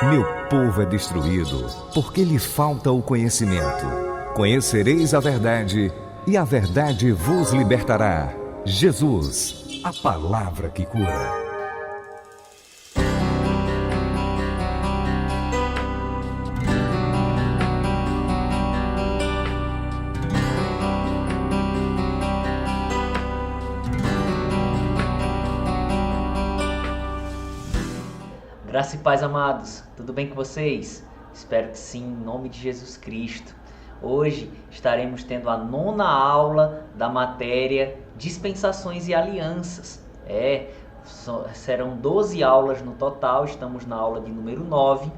Meu povo é destruído, porque lhe falta o conhecimento. Conhecereis a verdade, e a verdade vos libertará. Jesus, a palavra que cura. Graça e paz, amados, tudo bem com vocês? Espero que sim, em nome de Jesus Cristo. Hoje estaremos tendo a 9ª aula da matéria Dispensações e Alianças. Serão 12 aulas no total, estamos na aula de número 9.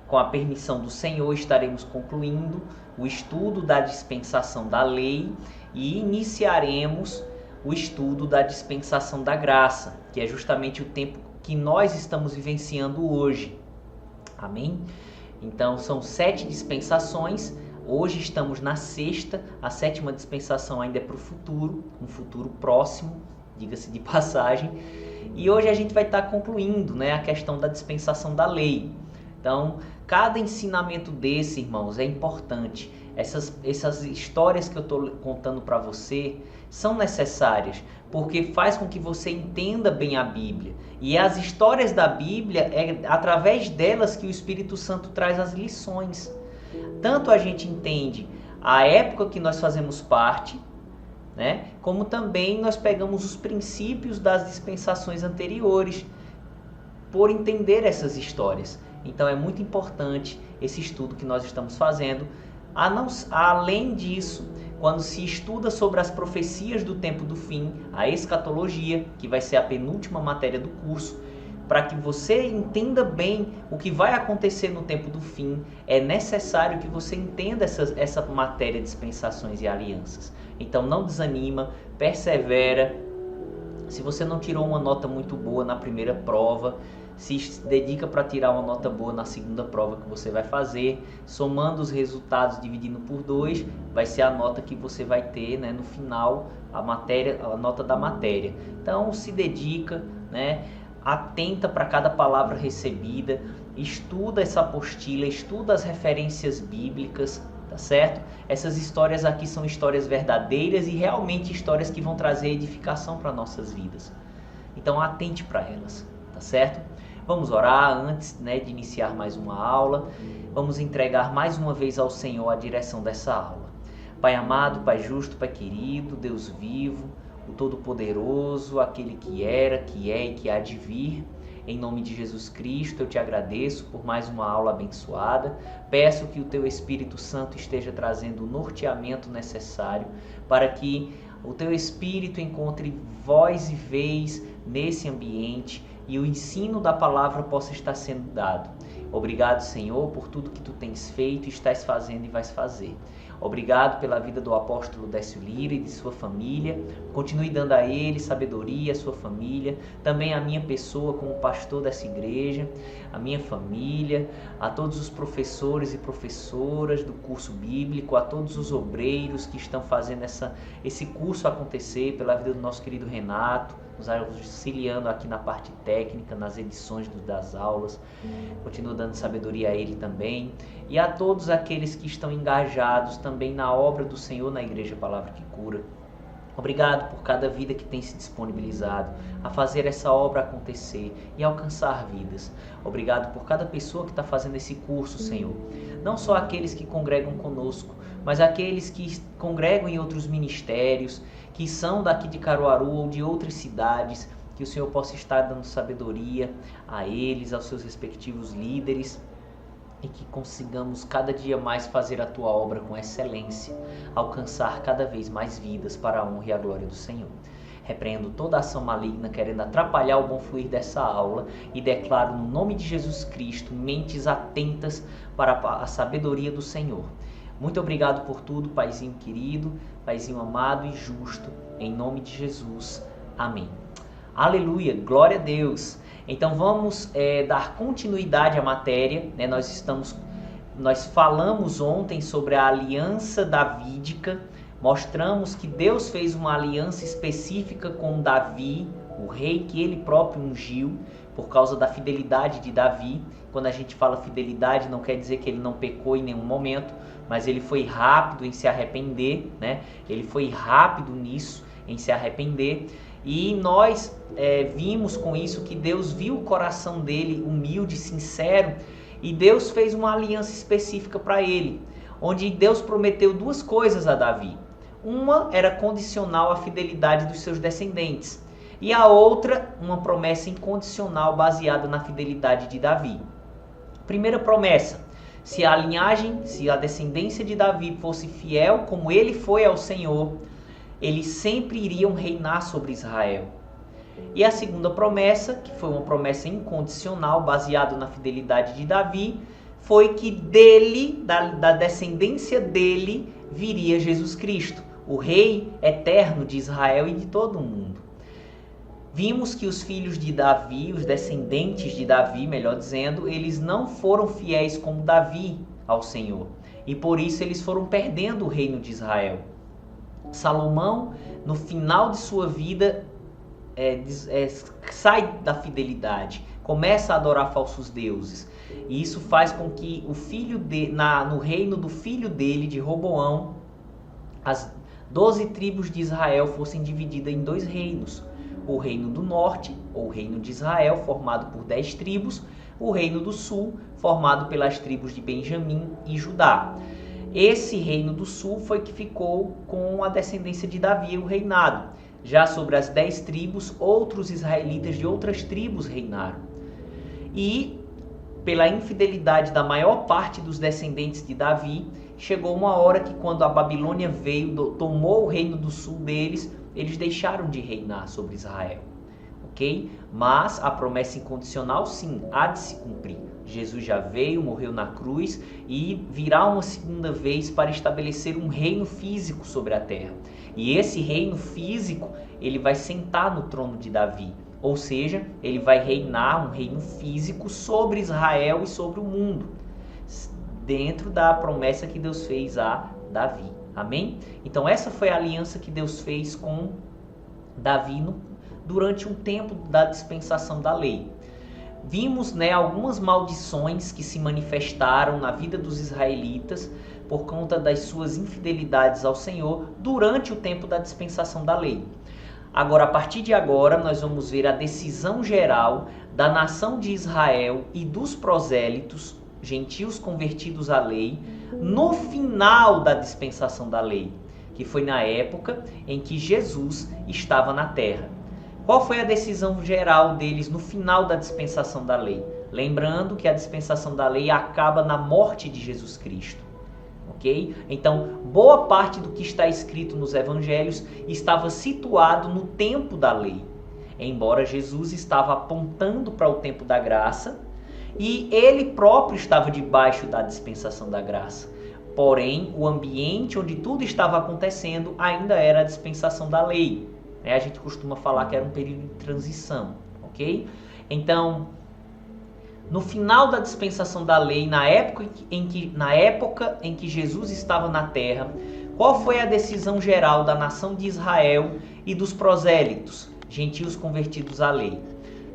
Com a permissão do Senhor, estaremos concluindo o estudo da dispensação da lei e iniciaremos o estudo da dispensação da graça, que é justamente o tempo que nós estamos vivenciando hoje. Amém? Então são 7 dispensações. Hoje estamos na 6ª. A 7ª dispensação ainda é para o futuro, um futuro próximo, diga-se de passagem. E hoje a gente vai estar concluindo, a questão da dispensação da lei. Então, cada ensinamento desse, irmãos, é importante. Essas histórias que eu estou contando para você são necessárias, porque faz com que você entenda bem a Bíblia. E as histórias da Bíblia, é através delas que o Espírito Santo traz as lições. Tanto a gente entende a época que nós fazemos parte, como também nós pegamos os princípios das dispensações anteriores, por entender essas histórias. Então é muito importante esse estudo que nós estamos fazendo. Além disso, quando se estuda sobre as profecias do tempo do fim, a escatologia, que vai ser a penúltima matéria do curso, para que você entenda bem o que vai acontecer no tempo do fim, é necessário que você entenda essa matéria de dispensações e alianças. Então não desanima, persevera. Se você não tirou uma nota muito boa na primeira prova, se dedica para tirar uma nota boa na segunda prova que você vai fazer, somando os resultados, dividindo por 2, vai ser a nota que você vai ter, no final, a nota da matéria. Então se dedica, atenta para cada palavra recebida, estuda essa apostila, estuda as referências bíblicas, tá certo? Essas histórias aqui são histórias verdadeiras e realmente histórias que vão trazer edificação para nossas vidas. Então atente para elas, tá certo? Vamos orar antes de iniciar mais uma aula. Vamos entregar mais uma vez ao Senhor a direção dessa aula. Pai amado, Pai justo, Pai querido, Deus vivo, o Todo-Poderoso, aquele que era, que é e que há de vir. Em nome de Jesus Cristo, eu te agradeço por mais uma aula abençoada. Peço que o Teu Espírito Santo esteja trazendo o norteamento necessário para que o Teu Espírito encontre voz e vez nesse ambiente e o ensino da palavra possa estar sendo dado. Obrigado, Senhor, por tudo que Tu tens feito, estás fazendo e vais fazer. Obrigado pela vida do apóstolo Décio Lira e de sua família. Continue dando a ele sabedoria, a sua família, também a minha pessoa como pastor dessa igreja, a minha família, a todos os professores e professoras do curso bíblico, a todos os obreiros que estão fazendo esse curso acontecer, pela vida do nosso querido Renato, nos auxiliando aqui na parte técnica, nas edições das aulas. Continua dando sabedoria a ele também. E a todos aqueles que estão engajados também na obra do Senhor na Igreja Palavra que Cura. Obrigado por cada vida que tem se disponibilizado a fazer essa obra acontecer e alcançar vidas. Obrigado por cada pessoa que está fazendo esse curso, Senhor. Não só aqueles que congregam conosco, mas aqueles que congregam em outros ministérios, que são daqui de Caruaru ou de outras cidades, que o Senhor possa estar dando sabedoria a eles, aos seus respectivos líderes, e que consigamos cada dia mais fazer a Tua obra com excelência, alcançar cada vez mais vidas para a honra e a glória do Senhor. Repreendo toda ação maligna querendo atrapalhar o bom fluir dessa aula e declaro no nome de Jesus Cristo mentes atentas para a sabedoria do Senhor. Muito obrigado por tudo, Paizinho querido, Paizinho amado e justo, em nome de Jesus. Amém. Aleluia, glória a Deus. Então vamos dar continuidade à matéria, Nós falamos ontem sobre a aliança davídica, mostramos que Deus fez uma aliança específica com Davi, o rei que ele próprio ungiu, por causa da fidelidade de Davi, Quando a gente fala fidelidade, não quer dizer que ele não pecou em nenhum momento, mas ele foi rápido em se arrepender, né? Ele foi rápido nisso, em se arrepender. E nós vimos com isso que Deus viu o coração dele humilde, sincero, e Deus fez uma aliança específica para ele, onde Deus prometeu duas coisas a Davi. Uma era condicional à fidelidade dos seus descendentes, e a outra, uma promessa incondicional baseada na fidelidade de Davi. Primeira promessa: se a linhagem, se a descendência de Davi fosse fiel como ele foi ao Senhor, eles sempre iriam reinar sobre Israel. E a segunda promessa, que foi uma promessa incondicional, baseada na fidelidade de Davi, foi que dele, da descendência dele, viria Jesus Cristo, o Rei eterno de Israel e de todo o mundo. Vimos que os filhos de Davi, os descendentes de Davi, melhor dizendo, eles não foram fiéis como Davi ao Senhor. E por isso eles foram perdendo o reino de Israel. Salomão, no final de sua vida, sai da fidelidade, começa a adorar falsos deuses. E isso faz com que no reino do filho dele, de Roboão, as 12 tribos de Israel fossem divididas em 2 reinos. O reino do norte, ou reino de Israel, formado por 10 tribos. O reino do sul, formado pelas tribos de Benjamim e Judá. Esse reino do sul foi que ficou com a descendência de Davi, o reinado. Já sobre as 10 tribos, outros israelitas de outras tribos reinaram. E, pela infidelidade da maior parte dos descendentes de Davi, chegou uma hora que, quando a Babilônia veio, tomou o reino do sul deles, eles deixaram de reinar sobre Israel. Ok? Mas a promessa incondicional, sim, há de se cumprir. Jesus já veio, morreu na cruz e virá uma segunda vez para estabelecer um reino físico sobre a terra. E esse reino físico, ele vai sentar no trono de Davi. Ou seja, ele vai reinar um reino físico sobre Israel e sobre o mundo, dentro da promessa que Deus fez a Davi. Amém? Então essa foi a aliança que Deus fez com Davi durante um tempo da dispensação da lei. Vimos, algumas maldições que se manifestaram na vida dos israelitas por conta das suas infidelidades ao Senhor durante o tempo da dispensação da lei. Agora, a partir de agora, nós vamos ver a decisão geral da nação de Israel e dos prosélitos, gentios convertidos à lei, no final da dispensação da lei, que foi na época em que Jesus estava na terra. Qual foi a decisão geral deles no final da dispensação da lei? Lembrando que a dispensação da lei acaba na morte de Jesus Cristo. Ok? Então, boa parte do que está escrito nos evangelhos estava situado no tempo da lei. Embora Jesus estava apontando para o tempo da graça e ele próprio estava debaixo da dispensação da graça. Porém, o ambiente onde tudo estava acontecendo ainda era a dispensação da lei. A gente costuma falar que era um período de transição, ok? Então, no final da dispensação da lei, na época em que Jesus estava na terra, qual foi a decisão geral da nação de Israel e dos prosélitos, gentios convertidos à lei?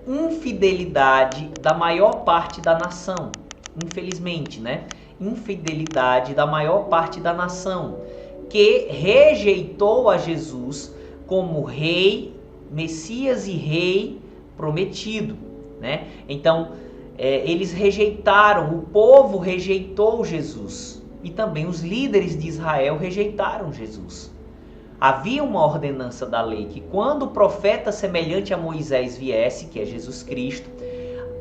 Infidelidade da maior parte da nação, infelizmente, Infidelidade da maior parte da nação, que rejeitou a Jesus como rei, Messias e rei prometido, Então, eles rejeitaram, o povo rejeitou Jesus e também os líderes de Israel rejeitaram Jesus. Havia uma ordenança da lei que quando o profeta semelhante a Moisés viesse, que é Jesus Cristo,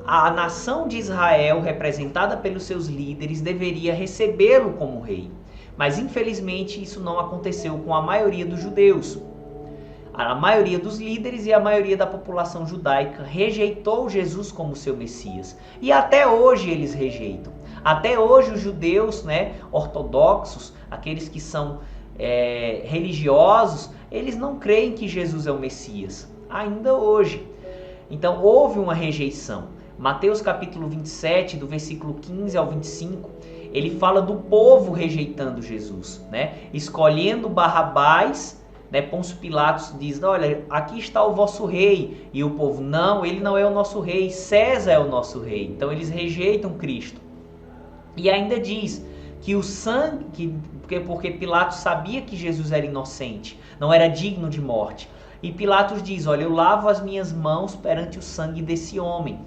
a nação de Israel, representada pelos seus líderes, deveria recebê-lo como rei. Mas infelizmente isso não aconteceu com a maioria dos judeus. A maioria dos líderes e a maioria da população judaica rejeitou Jesus como seu Messias. E até hoje eles rejeitam. Até hoje os judeus, ortodoxos, aqueles que são religiosos, eles não creem que Jesus é o Messias. Ainda hoje. Então houve uma rejeição. Mateus capítulo 27, do versículo 15 ao 25, ele fala do povo rejeitando Jesus, escolhendo Barrabás né? Pôncio Pilatos diz, olha, aqui está o vosso rei. E o povo, não, ele não é o nosso rei, César é o nosso rei. Então eles rejeitam Cristo. E ainda diz que o sangue, porque Pilatos sabia que Jesus era inocente, não era digno de morte. E Pilatos diz, olha, eu lavo as minhas mãos perante o sangue desse homem.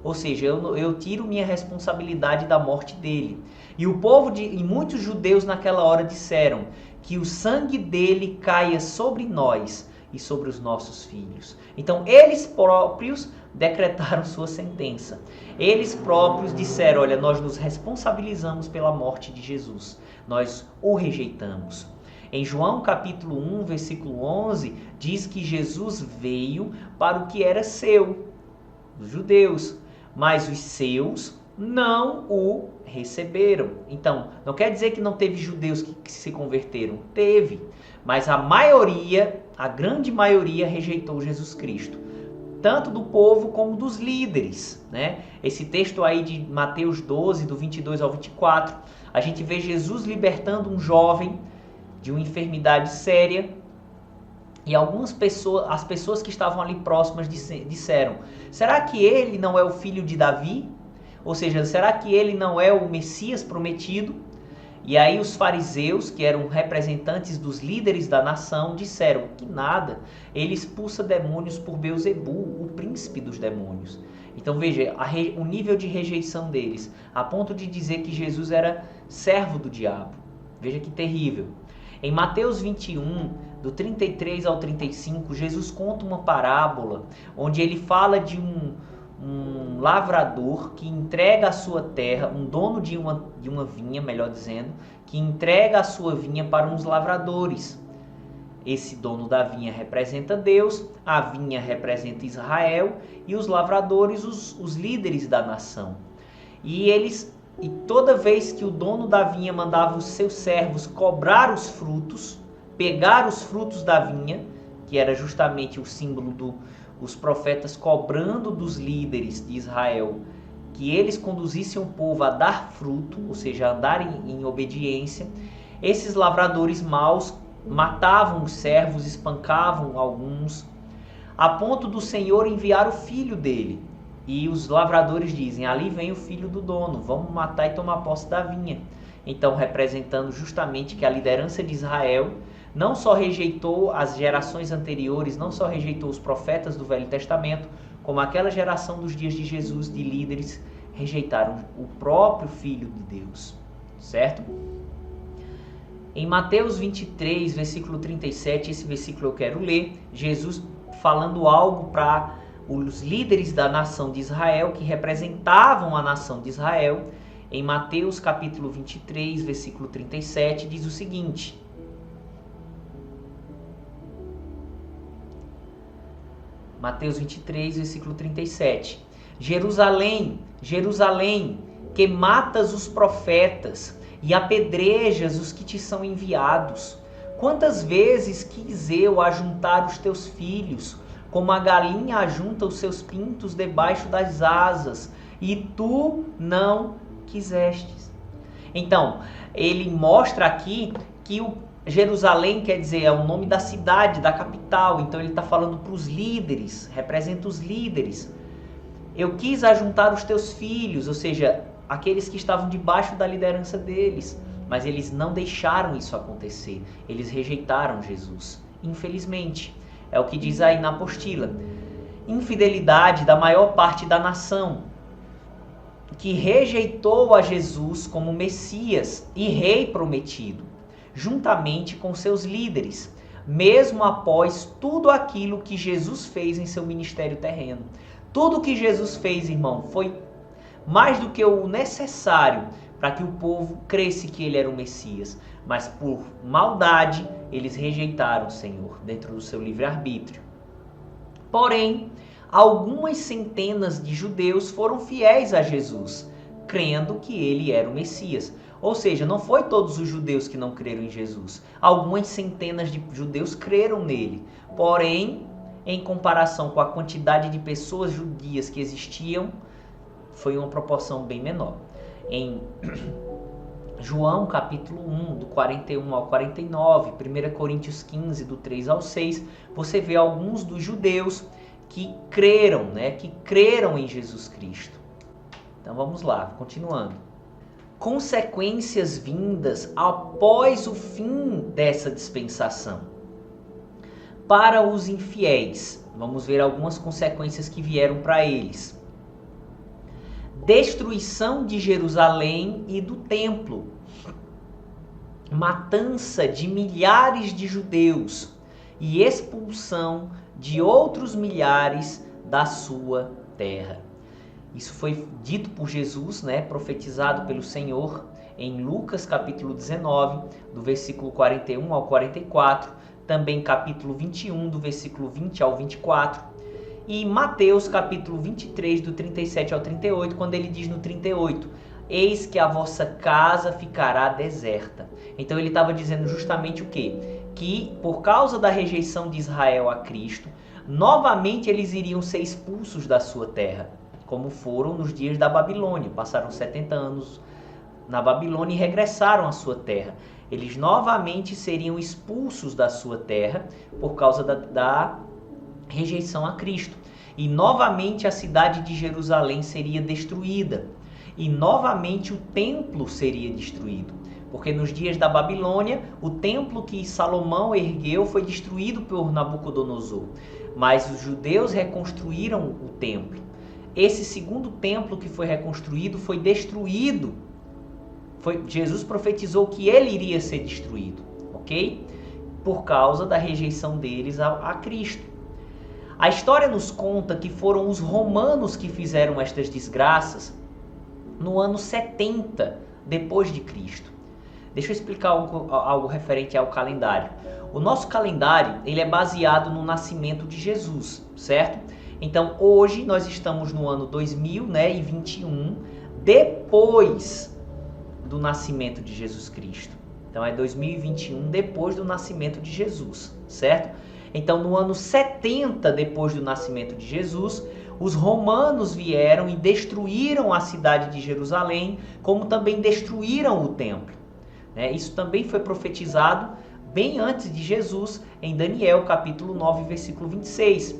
Ou seja, eu tiro minha responsabilidade da morte dele. E o povo e muitos judeus naquela hora disseram que o sangue dele caia sobre nós e sobre os nossos filhos. Então eles próprios decretaram sua sentença. Eles próprios disseram, olha, nós nos responsabilizamos pela morte de Jesus. Nós o rejeitamos. Em João capítulo 1, versículo 11, diz que Jesus veio para o que era seu, os judeus, mas os seus não o receberam. Então, não quer dizer que não teve judeus que se converteram. Teve, mas a maioria, a grande maioria, rejeitou Jesus Cristo. Tanto do povo como dos líderes, né? Esse texto aí de Mateus 12, do 22 ao 24, a gente vê Jesus libertando um jovem de uma enfermidade séria. E algumas pessoas, as pessoas que estavam ali próximas disseram, será que ele não é o filho de Davi? Ou seja, será que ele não é o Messias prometido? E aí os fariseus, que eram representantes dos líderes da nação, disseram que nada, ele expulsa demônios por Beelzebu, o príncipe dos demônios. Então veja, o nível de rejeição deles, a ponto de dizer que Jesus era servo do diabo. Veja que terrível. Em Mateus 21, do 33 ao 35, Jesus conta uma parábola onde ele fala de um lavrador que entrega a sua terra, um dono de uma vinha, melhor dizendo, que entrega a sua vinha para uns lavradores. Esse dono da vinha representa Deus, a vinha representa Israel e os lavradores, os líderes da nação. E toda vez que o dono da vinha mandava os seus servos cobrar os frutos, pegar os frutos da vinha, que era justamente o símbolo dos profetas cobrando dos líderes de Israel, que eles conduzissem o povo a dar fruto, ou seja, a andar em obediência, esses lavradores maus matavam os servos, espancavam alguns, a ponto do Senhor enviar o filho dele. E os lavradores dizem, ali vem o filho do dono, vamos matar e tomar posse da vinha. Então, representando justamente que a liderança de Israel não só rejeitou as gerações anteriores, não só rejeitou os profetas do Velho Testamento, como aquela geração dos dias de Jesus, de líderes, rejeitaram o próprio Filho de Deus. Certo? Em Mateus 23, versículo 37, esse versículo eu quero ler, Jesus falando algo para os líderes da nação de Israel, que representavam a nação de Israel. Em Mateus capítulo 23, versículo 37, diz o seguinte: Mateus 23, versículo 37. Jerusalém, Jerusalém, que matas os profetas e apedrejas os que te são enviados. Quantas vezes quis eu ajuntar os teus filhos, como a galinha ajunta os seus pintos debaixo das asas, e tu não quisestes. Então, ele mostra aqui que Jerusalém quer dizer, é o nome da cidade, da capital. Então ele está falando para os líderes, representa os líderes. Eu quis ajuntar os teus filhos, ou seja, aqueles que estavam debaixo da liderança deles, mas eles não deixaram isso acontecer. Eles rejeitaram Jesus, infelizmente. É o que diz aí na apostila. Infidelidade da maior parte da nação, que rejeitou a Jesus como Messias e Rei prometido, juntamente com seus líderes, mesmo após tudo aquilo que Jesus fez em seu ministério terreno. Tudo que Jesus fez, irmão, foi mais do que o necessário para que o povo cresce que ele era o Messias. Mas por maldade, eles rejeitaram o Senhor dentro do seu livre-arbítrio. Porém, algumas centenas de judeus foram fiéis a Jesus, crendo que ele era o Messias. Ou seja, não foi todos os judeus que não creram em Jesus. Algumas centenas de judeus creram nele. Porém, em comparação com a quantidade de pessoas judias que existiam, foi uma proporção bem menor. Em João capítulo 1, do 41 ao 49, 1 Coríntios 15, do 3 ao 6, você vê alguns dos judeus que creram, que creram em Jesus Cristo. Então vamos lá, continuando. Consequências vindas após o fim dessa dispensação. Para os infiéis, vamos ver algumas consequências que vieram para eles. Destruição de Jerusalém e do templo. Matança de milhares de judeus e expulsão de outros milhares da sua terra. Isso foi dito por Jesus, profetizado pelo Senhor em Lucas capítulo 19, do versículo 41 ao 44, também capítulo 21, do versículo 20 ao 24, e Mateus capítulo 23, do 37 ao 38, quando ele diz no 38, eis que a vossa casa ficará deserta. Então ele estava dizendo justamente o quê? Que por causa da rejeição de Israel a Cristo, novamente eles iriam ser expulsos da sua terra, como foram nos dias da Babilônia. Passaram 70 anos na Babilônia e regressaram à sua terra. Eles novamente seriam expulsos da sua terra por causa da rejeição a Cristo. E novamente a cidade de Jerusalém seria destruída. E novamente o templo seria destruído. Porque nos dias da Babilônia, o templo que Salomão ergueu foi destruído por Nabucodonosor. Mas os judeus reconstruíram o templo. Esse segundo templo que foi reconstruído foi destruído. Jesus profetizou que ele iria ser destruído, ok? Por causa da rejeição deles a Cristo. A história nos conta que foram os romanos que fizeram estas desgraças no ano 70 depois de Cristo. Deixa eu explicar algo referente ao calendário. O nosso calendário ele é baseado no nascimento de Jesus, certo? Então hoje nós estamos no ano 2021, depois do nascimento de Jesus Cristo. Então é 2021 depois do nascimento de Jesus, certo? Então no ano 70 depois do nascimento de Jesus, os romanos vieram e destruíram a cidade de Jerusalém, como também destruíram o templo. Isso também foi profetizado bem antes de Jesus, em Daniel capítulo 9, versículo 26,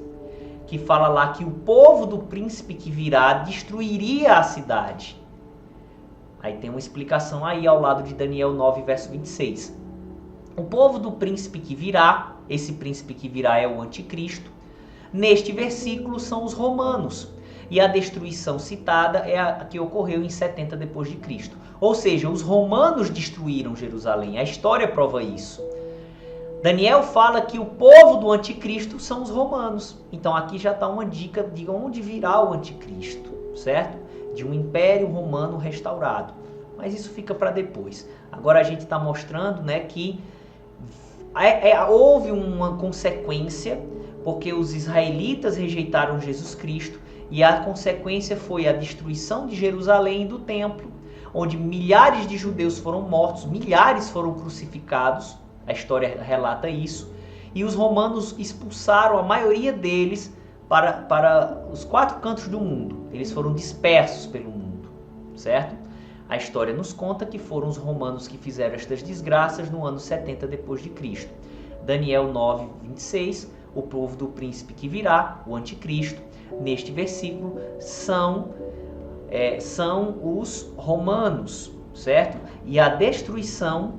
que fala lá que o povo do príncipe que virá destruiria a cidade. Aí tem uma explicação aí ao lado de Daniel 9, verso 26. O povo do príncipe que virá, esse príncipe que virá é o anticristo. Neste versículo são os romanos. E a destruição citada é a que ocorreu em 70 depois de Cristo. Ou seja, os romanos destruíram Jerusalém. A história prova isso. Daniel fala que o povo do anticristo são os romanos. Então aqui já está uma dica de onde virá o anticristo, certo? De um império romano restaurado. Mas isso fica para depois. Agora a gente está mostrando, que houve uma consequência, porque os israelitas rejeitaram Jesus Cristo, e a consequência foi a destruição de Jerusalém e do templo, onde milhares de judeus foram mortos, milhares foram crucificados, a história relata isso, e os romanos expulsaram a maioria deles para os 4 cantos do mundo. Eles foram dispersos pelo mundo, certo? A história nos conta que foram os romanos que fizeram estas desgraças no ano 70 depois de Cristo. Daniel 9, 26, o povo do príncipe que virá, o anticristo, neste versículo, são os romanos, certo? E a destruição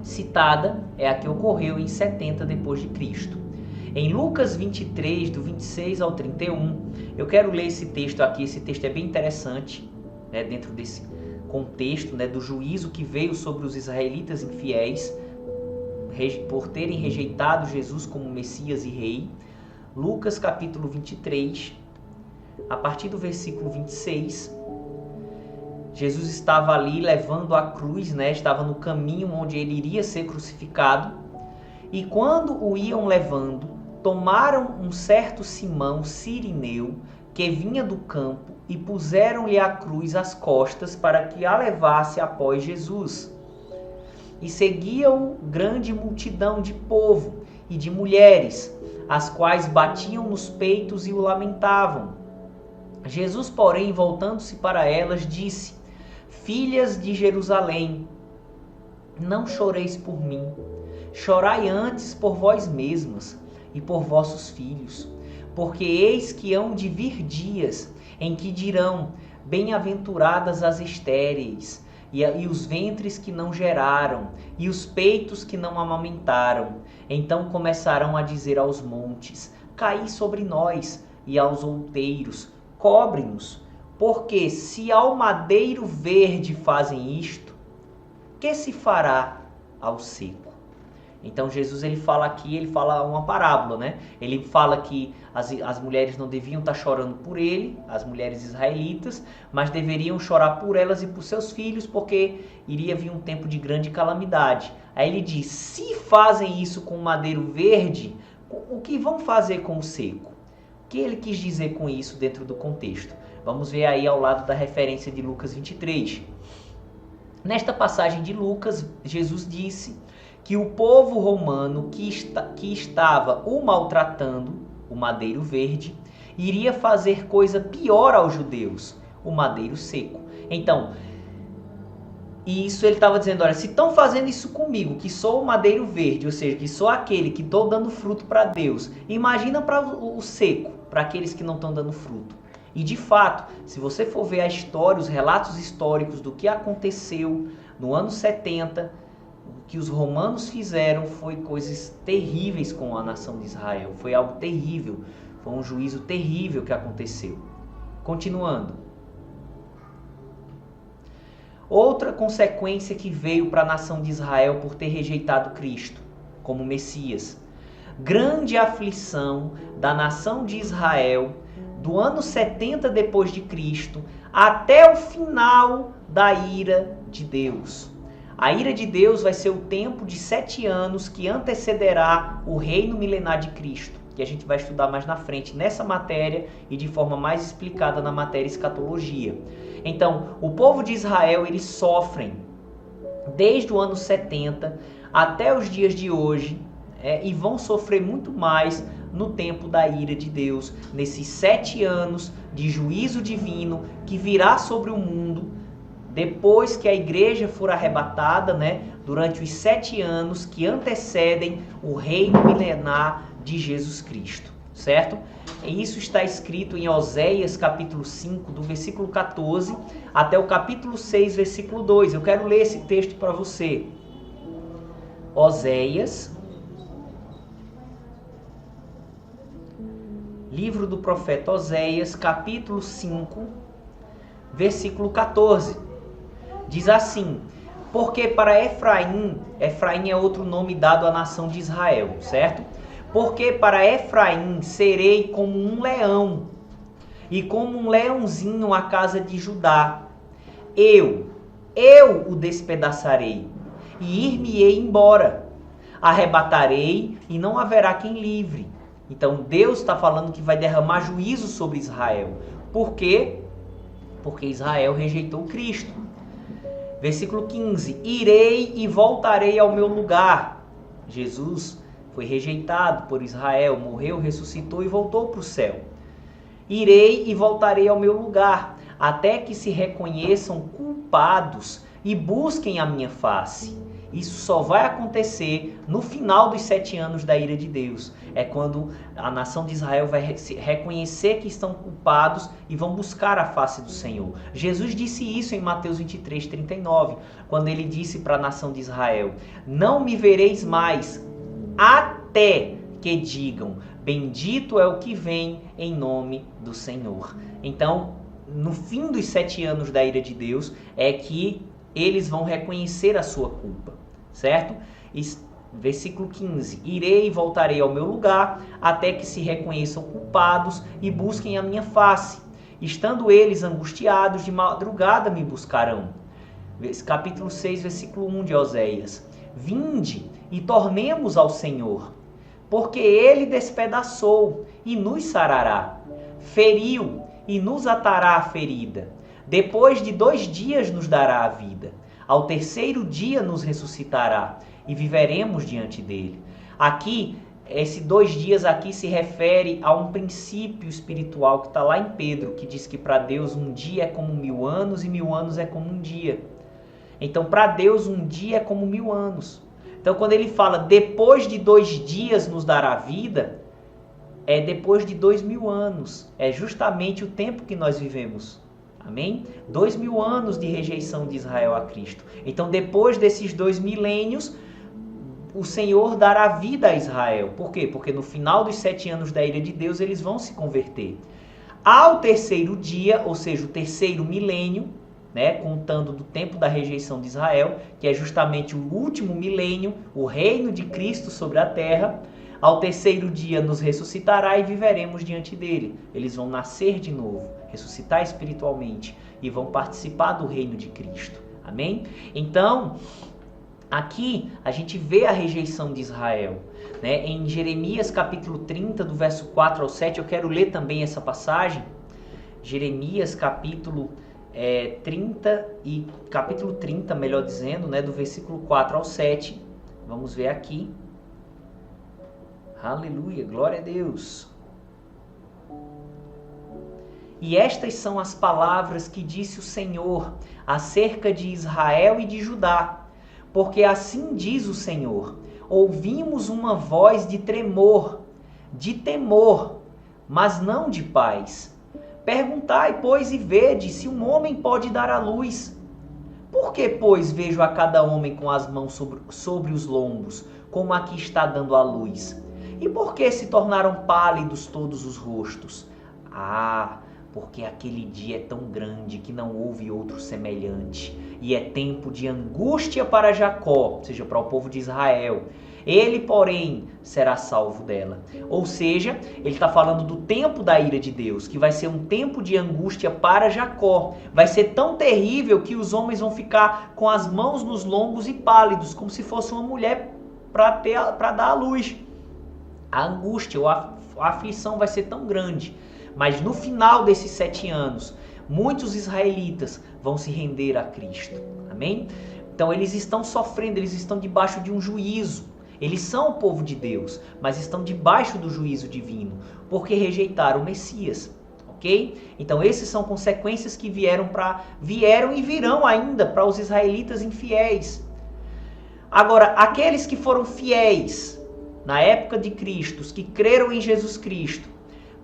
citada é a que ocorreu em 70 depois de Cristo. Em Lucas 23, do 26 ao 31, eu quero ler esse texto aqui. Esse texto é bem interessante, dentro desse contexto, do juízo que veio sobre os israelitas infiéis por terem rejeitado Jesus como Messias e Rei. Lucas capítulo 23, a partir do versículo 26, Jesus estava ali levando a cruz, estava no caminho onde ele iria ser crucificado, e quando o iam levando, tomaram um certo Simão Cirineu, que vinha do campo, e puseram-lhe a cruz às costas para que a levasse após Jesus. E seguia-o grande multidão de povo e de mulheres, as quais batiam nos peitos e o lamentavam. Jesus, porém, voltando-se para elas, disse: Filhas de Jerusalém, não choreis por mim, chorai antes por vós mesmas e por vossos filhos, porque eis que hão de vir dias em que dirão, bem-aventuradas as estéreis, e os ventres que não geraram, e os peitos que não amamentaram. Então começarão a dizer aos montes, caí sobre nós, e aos outeiros, cobre-nos, porque se ao madeiro verde fazem isto, que se fará ao seco? Então Jesus ele fala uma parábola, né? Ele fala que as mulheres não deviam estar chorando por ele, as mulheres israelitas, mas deveriam chorar por elas e por seus filhos, porque iria vir um tempo de grande calamidade. Aí ele diz, se fazem isso com o madeiro verde, o que vão fazer com o seco? O que ele quis dizer com isso dentro do contexto? Vamos ver aí ao lado da referência de Lucas 23. Nesta passagem de Lucas, Jesus disse que o povo romano que estava o maltratando, o madeiro verde, iria fazer coisa pior aos judeus, o madeiro seco. Então, isso ele estava dizendo, olha, se estão fazendo isso comigo, que sou o madeiro verde, ou seja, que sou aquele que estou dando fruto para Deus, imagina para o seco, para aqueles que não estão dando fruto. E de fato, se você for ver a história, os relatos históricos do que aconteceu no ano 70, o que os romanos fizeram foi coisas terríveis com a nação de Israel. Foi algo terrível, foi um juízo terrível que aconteceu. Continuando. Outra consequência que veio para a nação de Israel por ter rejeitado Cristo como Messias. Grande aflição da nação de Israel do ano 70 depois de Cristo até o final da ira de Deus. A ira de Deus vai ser o tempo de 7 anos que antecederá o reino milenar de Cristo, que a gente vai estudar mais na frente nessa matéria e de forma mais explicada na matéria escatologia. Então, o povo de Israel, eles sofrem desde o ano 70 até os dias de hoje, e vão sofrer muito mais no tempo da ira de Deus, nesses 7 anos de juízo divino que virá sobre o mundo, depois que a igreja for arrebatada, né, durante os 7 anos que antecedem o reino milenar de Jesus Cristo, certo? E isso está escrito em Oséias capítulo 5, do versículo 14 até o capítulo 6, versículo 2. Eu quero ler esse texto para você. Oséias, livro do profeta Oséias, capítulo 5, versículo 14. Diz assim, porque para Efraim é outro nome dado à nação de Israel, certo? Porque para Efraim serei como um leão, e como um leãozinho à casa de Judá. Eu o despedaçarei, e ir-me-ei embora. Arrebatarei, e não haverá quem livre. Então Deus está falando que vai derramar juízo sobre Israel. Por quê? Porque Israel rejeitou Cristo. Versículo 15. Irei e voltarei ao meu lugar. Jesus foi rejeitado por Israel, morreu, ressuscitou e voltou para o céu. Irei e voltarei ao meu lugar, até que se reconheçam culpados e busquem a minha face. Isso só vai acontecer no final dos 7 anos da ira de Deus. É quando a nação de Israel vai reconhecer que estão culpados e vão buscar a face do Senhor. Jesus disse isso em Mateus 23, 39, quando ele disse para a nação de Israel, não me vereis mais, até que digam, bendito é o que vem em nome do Senhor. Então, no fim dos 7 anos da ira de Deus, é que eles vão reconhecer a sua culpa, certo? Versículo 15, irei e voltarei ao meu lugar, até que se reconheçam culpados e busquem a minha face. Estando eles angustiados, de madrugada me buscarão. Capítulo 6, versículo 1 de Oséias. Vinde e tornemos ao Senhor, porque ele despedaçou e nos sarará, feriu e nos atará a ferida. Depois de 2 dias nos dará a vida. Ao 3º dia nos ressuscitará e viveremos diante dele. Aqui Esse 2 dias aqui se refere a um princípio espiritual que está lá em Pedro, que diz que para Deus um dia é como 1000 anos e 1000 anos é como um dia. Então para Deus um dia é como 1000 anos. Então quando ele fala depois de 2 dias nos dará vida, é depois de 2000 anos. É justamente o tempo que nós vivemos. Amém? 2000 anos de rejeição de Israel a Cristo. Então depois desses 2 milênios, o Senhor dará vida a Israel. Por quê? Porque no final dos 7 anos da ira de Deus, eles vão se converter. Ao terceiro dia, ou seja, o terceiro milênio, né, contando do tempo da rejeição de Israel, que é justamente o último milênio, o reino de Cristo sobre a terra, ao terceiro dia nos ressuscitará e viveremos diante dele. Eles vão nascer de novo, ressuscitar espiritualmente e vão participar do reino de Cristo. Amém? Então, aqui a gente vê a rejeição de Israel, né? Em Jeremias capítulo 30, do verso 4 ao 7, eu quero ler também essa passagem. Jeremias capítulo 30, melhor dizendo, né? Do versículo 4 ao 7. Vamos ver aqui. Aleluia, glória a Deus. E estas são as palavras que disse o Senhor acerca de Israel e de Judá. Porque assim diz o Senhor, ouvimos uma voz de tremor, de temor, mas não de paz. Perguntai, pois, e vede se um homem pode dar à luz. Por que, pois, vejo a cada homem com as mãos sobre os lombos, como aqui está dando à luz? E por que se tornaram pálidos todos os rostos? Porque aquele dia é tão grande que não houve outro semelhante. E é tempo de angústia para Jacó, ou seja, para o povo de Israel. Ele, porém, será salvo dela. Ou seja, ele está falando do tempo da ira de Deus, que vai ser um tempo de angústia para Jacó. Vai ser tão terrível que os homens vão ficar com as mãos nos lombos e pálidos, como se fosse uma mulher para dar à luz. A angústia, a aflição vai ser tão grande. Mas no final desses 7 anos, muitos israelitas vão se render a Cristo. Amém? Então eles estão sofrendo, eles estão debaixo de um juízo. Eles são o povo de Deus, mas estão debaixo do juízo divino, porque rejeitaram o Messias. Ok? Então essas são consequências que vieram e virão ainda para os israelitas infiéis. Agora, aqueles que foram fiéis na época de Cristo, os que creram em Jesus Cristo,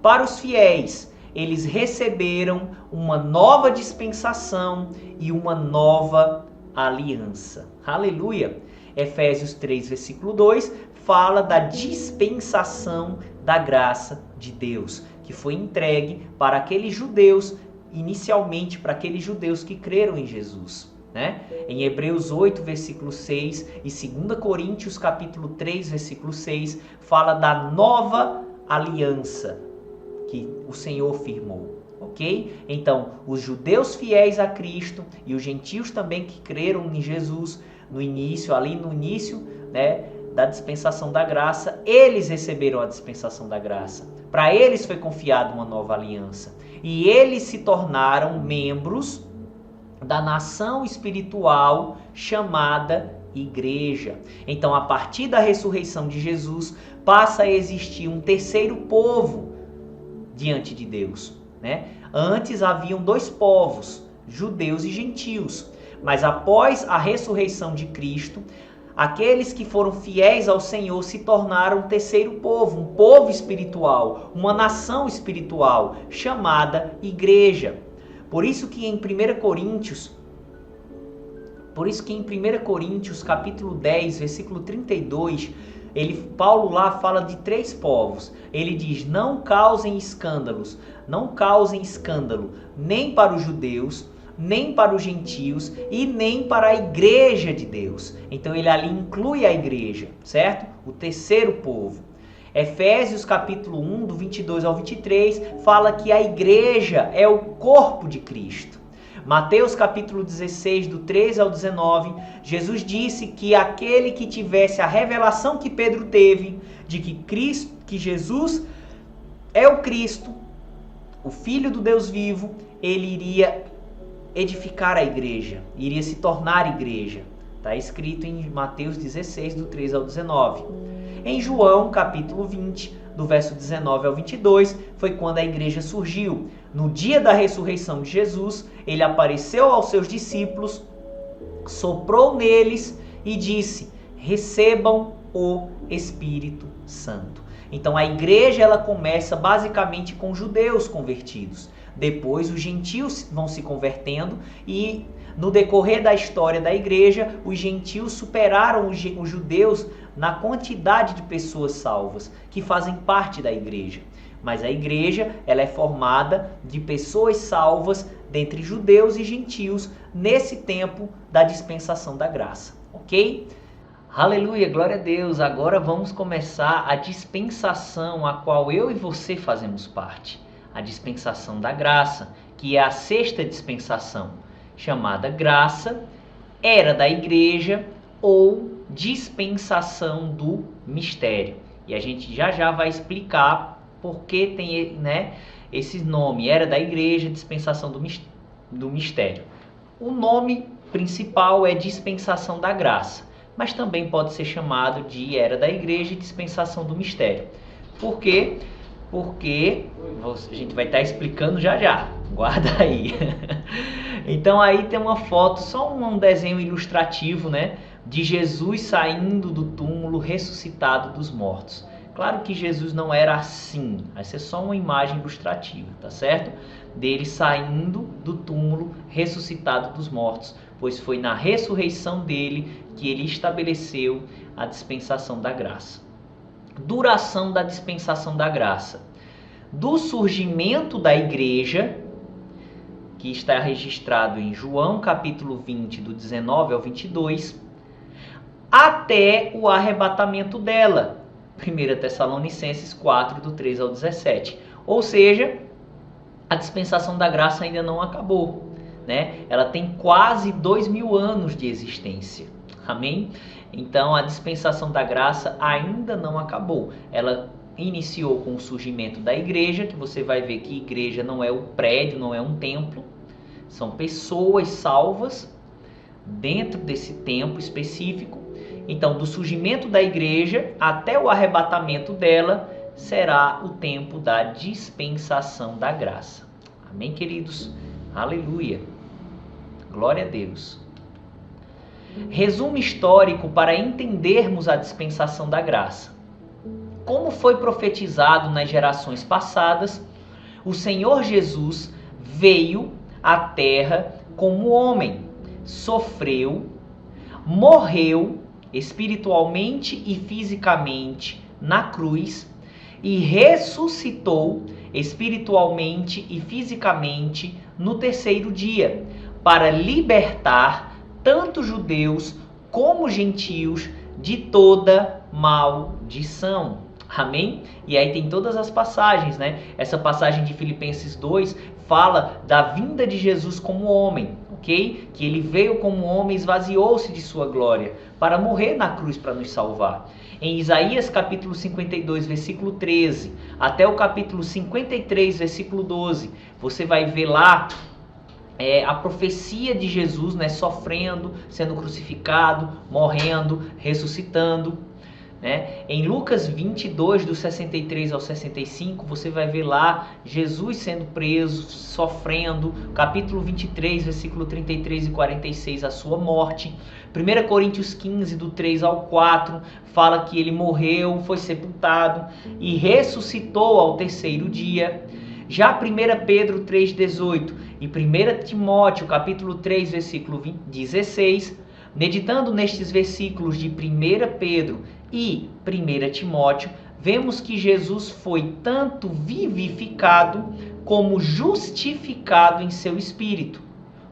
para os fiéis, eles receberam uma nova dispensação e uma nova aliança. Aleluia! Efésios 3, versículo 2, fala da dispensação da graça de Deus, que foi entregue para aqueles judeus, inicialmente para aqueles judeus que creram em Jesus. Né? Em Hebreus 8, versículo 6 e 2 Coríntios capítulo 3, versículo 6, fala da nova aliança que o Senhor firmou, ok? Então, os judeus fiéis a Cristo e os gentios também que creram em Jesus no início, né, da dispensação da graça, eles receberam a dispensação da graça. Para eles foi confiada uma nova aliança. E eles se tornaram membros da nação espiritual chamada igreja. Então, a partir da ressurreição de Jesus, passa a existir um terceiro povo diante de Deus, né? Antes haviam 2 povos, judeus e gentios, mas após a ressurreição de Cristo, aqueles que foram fiéis ao Senhor se tornaram um terceiro povo, um povo espiritual, uma nação espiritual, chamada igreja. Por isso que em 1 Coríntios capítulo 10, versículo 32, Paulo lá fala de 3 povos. Ele diz, não causem escândalo, nem para os judeus, nem para os gentios e nem para a igreja de Deus. Então ele ali inclui a igreja, certo? O terceiro povo. Efésios capítulo 1, do 22 ao 23, fala que a igreja é o corpo de Cristo. Mateus capítulo 16, do 13 ao 19, Jesus disse que aquele que tivesse a revelação que Pedro teve, de que Jesus é o Cristo, o Filho do Deus vivo, ele iria edificar a igreja, iria se tornar igreja. Está escrito em Mateus 16, do 13 ao 19. Em João, capítulo 20, do verso 19 ao 22, foi quando a igreja surgiu. No dia da ressurreição de Jesus, ele apareceu aos seus discípulos, soprou neles e disse: recebam o Espírito Santo. Então a igreja ela começa basicamente com judeus convertidos. Depois os gentios vão se convertendo e no decorrer da história da igreja, os gentios superaram os judeus na quantidade de pessoas salvas que fazem parte da igreja. Mas a igreja ela é formada de pessoas salvas dentre judeus e gentios nesse tempo da dispensação da graça, ok? Aleluia, glória a Deus! Agora vamos começar a dispensação a qual eu e você fazemos parte. A dispensação da graça, que é a sexta dispensação, chamada graça, era da igreja ou dispensação do mistério. E a gente já vai explicar por que tem, esse nome, era da igreja, dispensação do mistério. O nome principal é dispensação da graça, mas também pode ser chamado de era da igreja e dispensação do mistério. Por quê? Porque a gente vai estar explicando já. Guarda aí. Então aí tem uma foto, só um desenho ilustrativo, de Jesus saindo do túmulo ressuscitado dos mortos. Claro que Jesus não era assim, vai ser só uma imagem ilustrativa, tá certo? Dele saindo do túmulo ressuscitado dos mortos, pois foi na ressurreição dele que ele estabeleceu a dispensação da graça. Duração da dispensação da graça. Do surgimento da igreja, que está registrado em João capítulo 20, do 19 ao 22, até o arrebatamento dela, 1 Tessalonicenses 4, do 13 ao 17. Ou seja, a dispensação da graça ainda não acabou, Ela tem quase 2000 anos de existência. Amém? Então a dispensação da graça ainda não acabou. Ela iniciou com o surgimento da igreja, que você vai ver que igreja não é o prédio, não é um templo. São pessoas salvas dentro desse tempo específico. Então, do surgimento da igreja até o arrebatamento dela, será o tempo da dispensação da graça. Amém, queridos? Aleluia! Glória a Deus! Resumo histórico para entendermos a dispensação da graça. Como foi profetizado nas gerações passadas, o Senhor Jesus veio à terra como homem, sofreu, morreu espiritualmente e fisicamente na cruz e ressuscitou espiritualmente e fisicamente no terceiro dia, para libertar tanto judeus como gentios de toda maldição. Amém? E aí tem todas as passagens, Essa passagem de Filipenses 2 fala da vinda de Jesus como homem, ok? Que ele veio como homem, esvaziou-se de sua glória para morrer na cruz para nos salvar. Em Isaías capítulo 52, versículo 13, até o capítulo 53, versículo 12, você vai ver lá a profecia de Jesus, sofrendo, sendo crucificado, morrendo, ressuscitando. Em Lucas 22, do 63 ao 65, você vai ver lá Jesus sendo preso, sofrendo. Capítulo 23, versículo 33 e 46, a sua morte. 1 Coríntios 15, do 3 ao 4, fala que ele morreu, foi sepultado e ressuscitou ao terceiro dia. Já 1 Pedro 3,18 e 1 Timóteo capítulo 3, versículo 16, meditando nestes versículos de 1 Pedro e 1 Timóteo, vemos que Jesus foi tanto vivificado como justificado em seu espírito.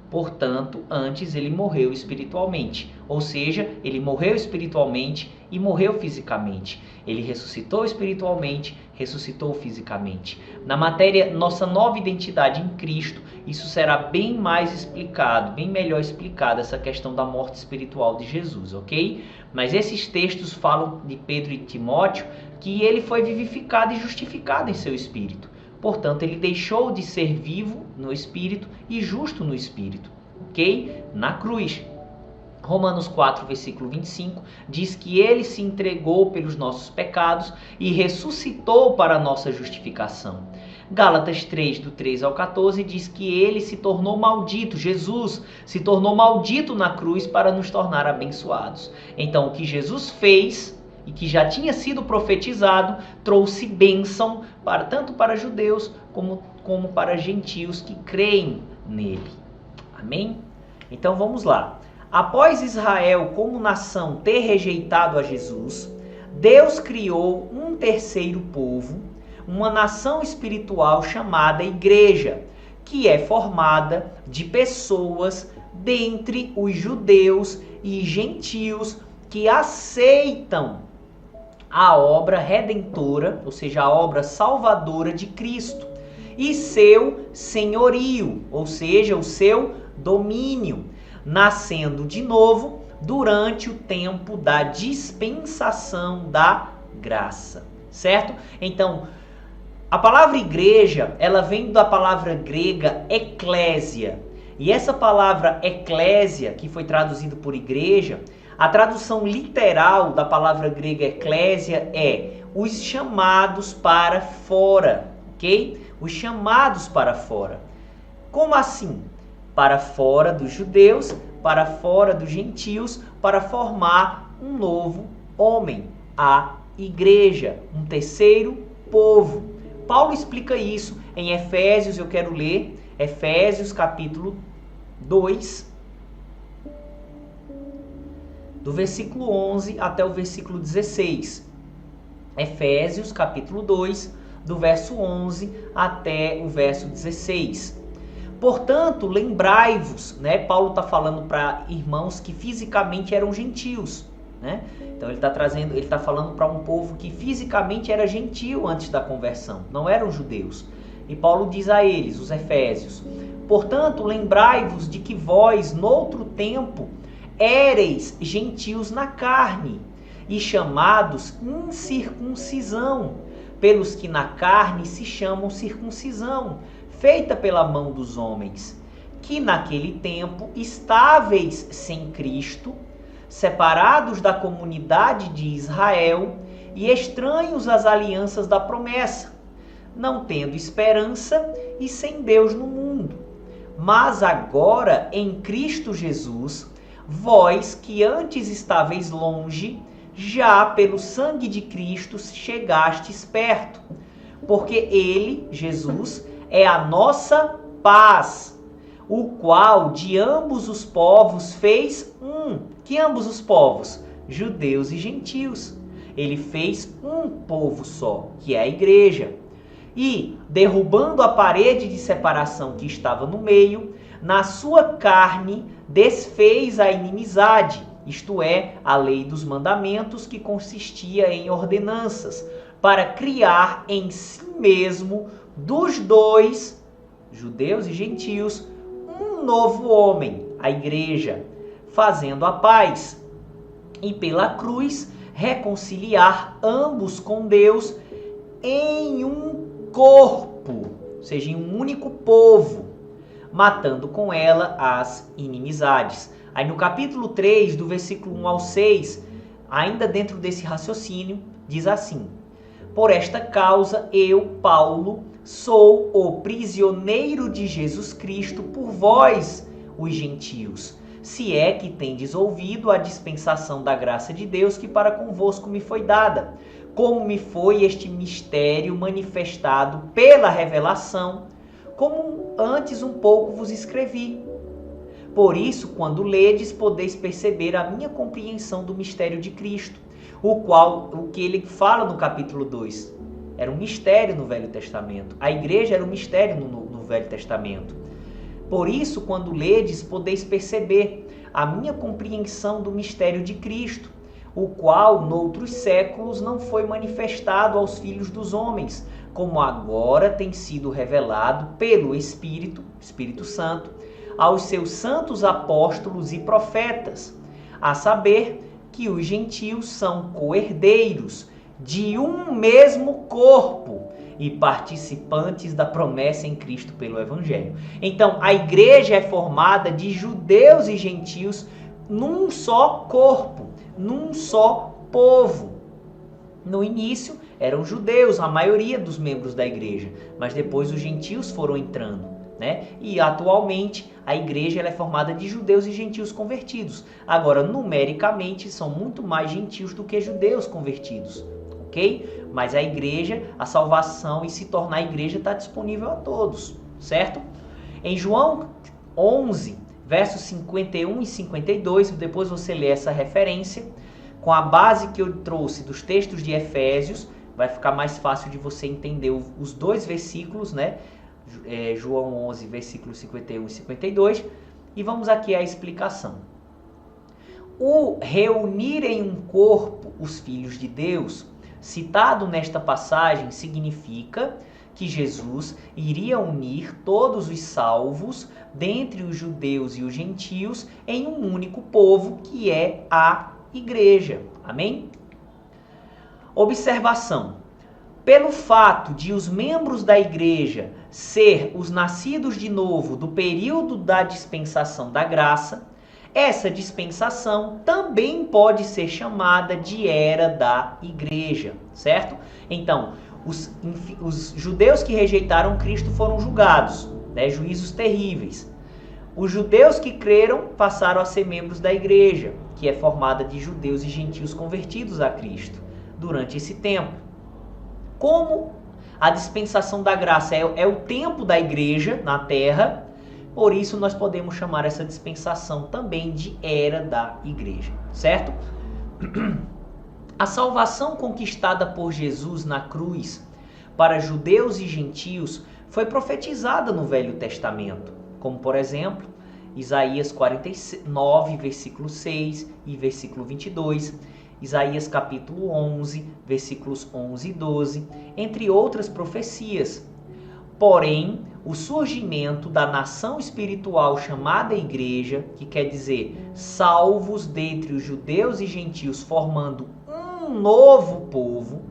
Portanto, antes ele morreu espiritualmente. Ou seja, ele morreu espiritualmente e morreu fisicamente. Ele ressuscitou espiritualmente, ressuscitou fisicamente. Na matéria Nossa Nova Identidade em Cristo, isso será bem mais explicado, bem melhor explicado, essa questão da morte espiritual de Jesus, ok? Mas esses textos falam de Pedro e Timóteo que ele foi vivificado e justificado em seu espírito. Portanto, ele deixou de ser vivo no espírito e justo no espírito, ok? Na cruz. Romanos 4, versículo 25, diz que ele se entregou pelos nossos pecados e ressuscitou para a nossa justificação. Gálatas 3, do 13 ao 14, diz que ele se tornou maldito, Jesus se tornou maldito na cruz para nos tornar abençoados. Então, o que Jesus fez e que já tinha sido profetizado, trouxe bênção tanto para judeus como para gentios que creem nele. Amém? Então vamos lá. Após Israel como nação ter rejeitado a Jesus, Deus criou um terceiro povo, uma nação espiritual chamada Igreja, que é formada de pessoas dentre os judeus e gentios que aceitam a obra redentora, ou seja, a obra salvadora de Cristo, e seu senhorio, ou seja, o seu domínio, nascendo de novo durante o tempo da dispensação da graça, certo? Então, a palavra igreja, ela vem da palavra grega eclésia, e essa palavra eclésia, que foi traduzido por igreja, a tradução literal da palavra grega eclésia é os chamados para fora, ok? Os chamados para fora. Como assim? Para fora dos judeus, para fora dos gentios, para formar um novo homem, a igreja, um terceiro povo. Paulo explica isso em Efésios, eu quero ler, Efésios capítulo 2, do versículo 11 até o versículo 16. Efésios capítulo 2, do verso 11 até o verso 16. Portanto, lembrai-vos, né? Paulo está falando para irmãos que fisicamente eram gentios, né? Então ele está falando para um povo que fisicamente era gentio antes da conversão, não eram judeus. E Paulo diz a eles, os efésios: portanto, lembrai-vos de que vós, noutro tempo, éreis gentios na carne, e chamados incircuncisão, pelos que na carne se chamam circuncisão, feita pela mão dos homens, que naquele tempo estáveis sem Cristo, separados da comunidade de Israel e estranhos às alianças da promessa, não tendo esperança e sem Deus no mundo. Mas agora, em Cristo Jesus, vós que antes estáveis longe, já pelo sangue de Cristo chegastes perto, porque ele, Jesus, é a nossa paz, o qual de ambos os povos fez um. Que ambos os povos? Judeus e gentios. Ele fez um povo só, que é a igreja. E, derrubando a parede de separação que estava no meio, na sua carne desfez a inimizade, isto é, a lei dos mandamentos, que consistia em ordenanças, para criar em si mesmo dos dois, judeus e gentios, um novo homem, a igreja, fazendo a paz, e pela cruz reconciliar ambos com Deus em um corpo, ou seja, em um único povo, matando com ela as inimizades. Aí no capítulo 3, do versículo 1 ao 6, ainda dentro desse raciocínio, diz assim: por esta causa eu, Paulo, sou o prisioneiro de Jesus Cristo por vós, os gentios, se é que tendes ouvido a dispensação da graça de Deus que para convosco me foi dada, como me foi este mistério manifestado pela revelação, como antes um pouco vos escrevi. Por isso, quando ledes, podeis perceber a minha compreensão do mistério de Cristo, o que ele fala no capítulo 2. Era um mistério no Velho Testamento. A igreja era um mistério no Velho Testamento. Por isso, quando ledes, podeis perceber a minha compreensão do mistério de Cristo, o qual, noutros séculos, não foi manifestado aos filhos dos homens, como agora tem sido revelado pelo Espírito Santo, aos seus santos apóstolos e profetas, a saber que os gentios são co-herdeiros de um mesmo corpo e participantes da promessa em Cristo pelo Evangelho. Então, a igreja é formada de judeus e gentios num só corpo, num só povo. No início eram judeus, a maioria dos membros da igreja, mas depois os gentios foram entrando, né? E atualmente a igreja ela é formada de judeus e gentios convertidos. Agora, numericamente, são muito mais gentios do que judeus convertidos, ok? Mas a igreja, a salvação e se tornar igreja está disponível a todos, certo? Em João 11, versos 51 e 52, depois você lê essa referência, com a base que eu trouxe dos textos de Efésios, vai ficar mais fácil de você entender os dois versículos, né? João 11, versículos 51 e 52. E vamos aqui à explicação. O reunir em um corpo os filhos de Deus, citado nesta passagem, significa que Jesus iria unir todos os salvos dentre os judeus e os gentios em um único povo, que é a igreja. Amém? Observação. Pelo fato de os membros da igreja ser os nascidos de novo do período da dispensação da graça, essa dispensação também pode ser chamada de era da igreja, certo? Então, os judeus que rejeitaram Cristo foram julgados, né? Juízos terríveis. Os judeus que creram passaram a ser membros da igreja, que é formada de judeus e gentios convertidos a Cristo durante esse tempo. Como a dispensação da graça é o tempo da igreja na terra, por isso nós podemos chamar essa dispensação também de era da igreja, certo? A salvação conquistada por Jesus na cruz para judeus e gentios foi profetizada no Velho Testamento, como por exemplo, Isaías 49, versículo 6 e versículo 22, Isaías capítulo 11, versículos 11 e 12, entre outras profecias. Porém, o surgimento da nação espiritual chamada igreja, que quer dizer salvos dentre os judeus e gentios formando um novo povo,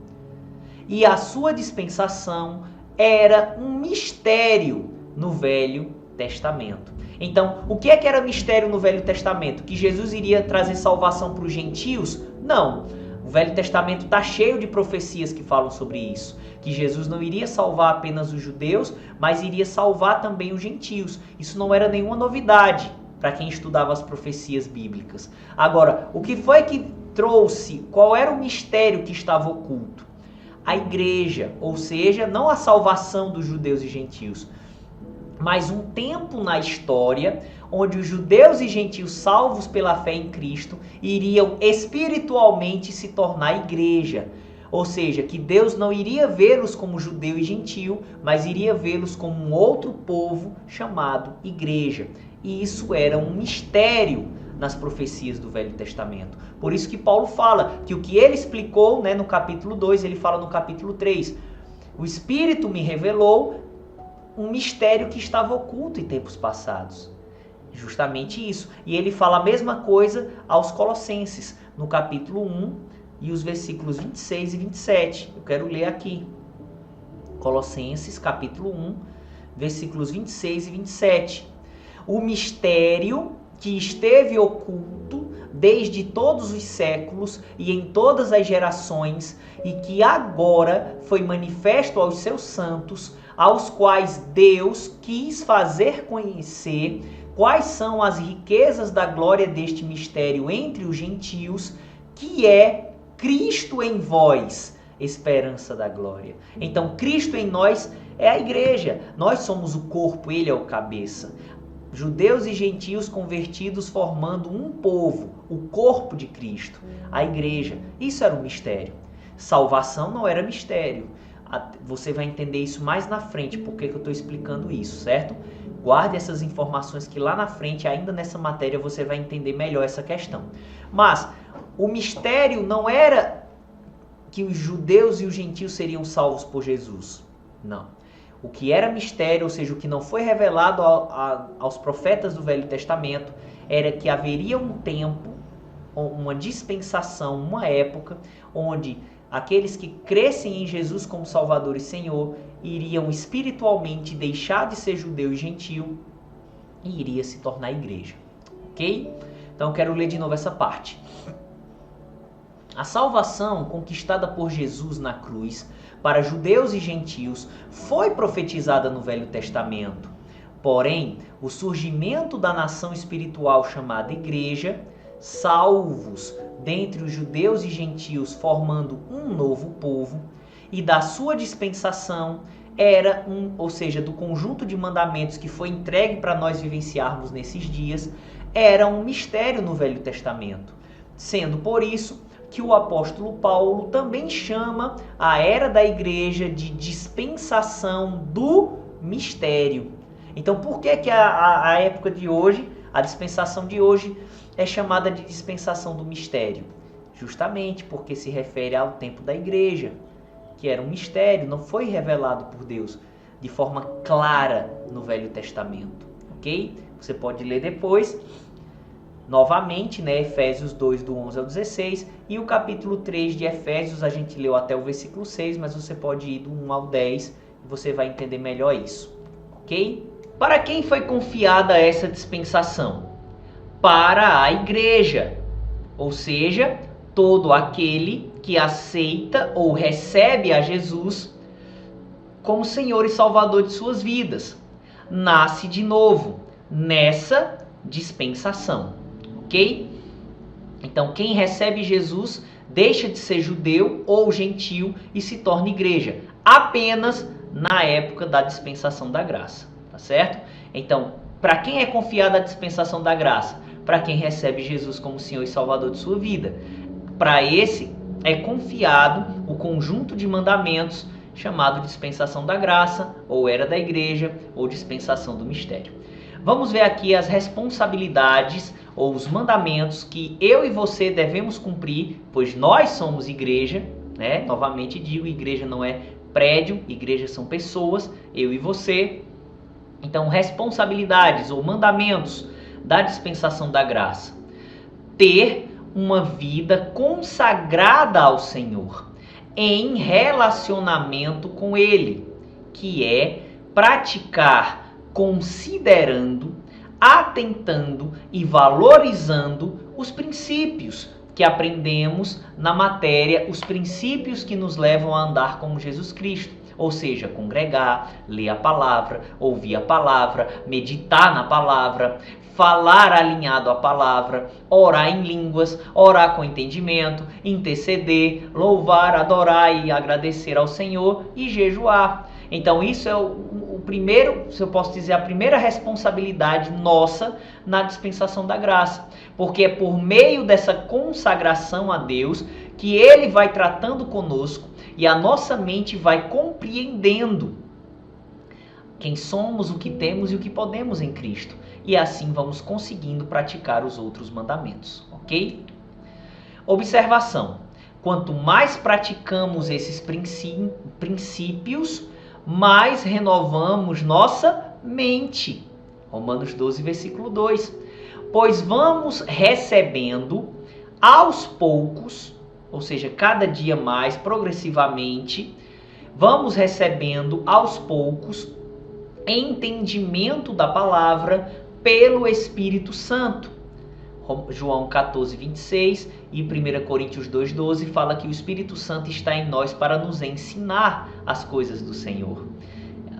e a sua dispensação era um mistério no Velho Testamento. Então, o que era mistério no Velho Testamento? Que Jesus iria trazer salvação para os gentios? Não. O Velho Testamento está cheio de profecias que falam sobre isso. Que Jesus não iria salvar apenas os judeus, mas iria salvar também os gentios. Isso não era nenhuma novidade para quem estudava as profecias bíblicas. Agora, o que foi que trouxe? Qual era o mistério que estava oculto? A igreja, ou seja, não a salvação dos judeus e gentios, mas um tempo na história onde os judeus e gentios salvos pela fé em Cristo iriam espiritualmente se tornar igreja. Ou seja, que Deus não iria vê-los como judeu e gentio, mas iria vê-los como um outro povo chamado igreja. E isso era um mistério nas profecias do Velho Testamento. Por isso que Paulo fala que o que ele explicou, né, no capítulo 2, ele fala no capítulo 3. O Espírito me revelou um mistério que estava oculto em tempos passados. Justamente isso. E ele fala a mesma coisa aos Colossenses, no capítulo 1 e os versículos 26 e 27. Eu quero ler aqui. Colossenses, capítulo 1, versículos 26 e 27. O mistério que esteve oculto desde todos os séculos e em todas as gerações, e que agora foi manifesto aos seus santos, aos quais Deus quis fazer conhecer quais são as riquezas da glória deste mistério entre os gentios, que é Cristo em vós, esperança da glória. Então, Cristo em nós é a igreja. Nós somos o corpo, ele é o cabeça. Judeus e gentios convertidos formando um povo, o corpo de Cristo, a igreja. Isso era um mistério. Salvação não era mistério. Você vai entender isso mais na frente, porque eu estou explicando isso, certo? Guarde essas informações que lá na frente, ainda nessa matéria, você vai entender melhor essa questão. Mas o mistério não era que os judeus e os gentios seriam salvos por Jesus. Não. O que era mistério, ou seja, o que não foi revelado aos profetas do Velho Testamento, era que haveria um tempo, uma dispensação, uma época, onde aqueles que crescem em Jesus como Salvador e Senhor iriam espiritualmente deixar de ser judeu e gentio e iria se tornar igreja. Ok? Então eu quero ler de novo essa parte. A salvação conquistada por Jesus na cruz para judeus e gentios foi profetizada no Velho Testamento. Porém, o surgimento da nação espiritual chamada Igreja, salvos dentre os judeus e gentios formando um novo povo, e da sua dispensação era ou seja, do conjunto de mandamentos que foi entregue para nós vivenciarmos nesses dias, era um mistério no Velho Testamento. Sendo por isso que o apóstolo Paulo também chama a era da igreja de dispensação do mistério. Então, por que a época de hoje, a dispensação de hoje, é chamada de dispensação do mistério? Justamente porque se refere ao tempo da igreja, que era um mistério, não foi revelado por Deus de forma clara no Velho Testamento, ok? Você pode ler depois, novamente, né, Efésios 2, do 11 ao 16, e o capítulo 3 de Efésios, a gente leu até o versículo 6, mas você pode ir do 1 ao 10 e você vai entender melhor isso, ok? Para quem foi confiada essa dispensação? Para a igreja, ou seja, todo aquele que aceita ou recebe a Jesus como Senhor e Salvador de suas vidas. Nasce de novo nessa dispensação, ok? Então, quem recebe Jesus deixa de ser judeu ou gentil e se torna igreja, apenas na época da dispensação da graça, tá certo? Então, para quem é confiada a dispensação da graça? Para quem recebe Jesus como Senhor e Salvador de sua vida. Para esse é confiado o conjunto de mandamentos chamado dispensação da graça, ou era da igreja, ou dispensação do mistério. Vamos ver aqui as responsabilidades ou os mandamentos que eu e você devemos cumprir, pois nós somos igreja, né? Novamente digo, igreja não é prédio, igreja são pessoas, eu e você. Então, responsabilidades ou mandamentos da dispensação da graça. Ter uma vida consagrada ao Senhor, em relacionamento com Ele, que é praticar considerando, atentando e valorizando os princípios que aprendemos na matéria, os princípios que nos levam a andar como Jesus Cristo. Ou seja, congregar, ler a palavra, ouvir a palavra, meditar na palavra, falar alinhado à palavra, orar em línguas, orar com entendimento, interceder, louvar, adorar e agradecer ao Senhor e jejuar. Então isso é o primeiro, se eu posso dizer, a primeira responsabilidade nossa na dispensação da graça. Porque é por meio dessa consagração a Deus que Ele vai tratando conosco e a nossa mente vai compreendendo quem somos, o que temos e o que podemos em Cristo. E assim vamos conseguindo praticar os outros mandamentos, ok? Observação. Quanto mais praticamos esses princípios, mais renovamos nossa mente. Romanos 12, versículo 2. Pois vamos recebendo aos poucos, ou seja, cada dia mais, progressivamente, vamos recebendo aos poucos entendimento da palavra pelo Espírito Santo. João 14, 26 e 1 Coríntios 2, 12 fala que o Espírito Santo está em nós para nos ensinar as coisas do Senhor.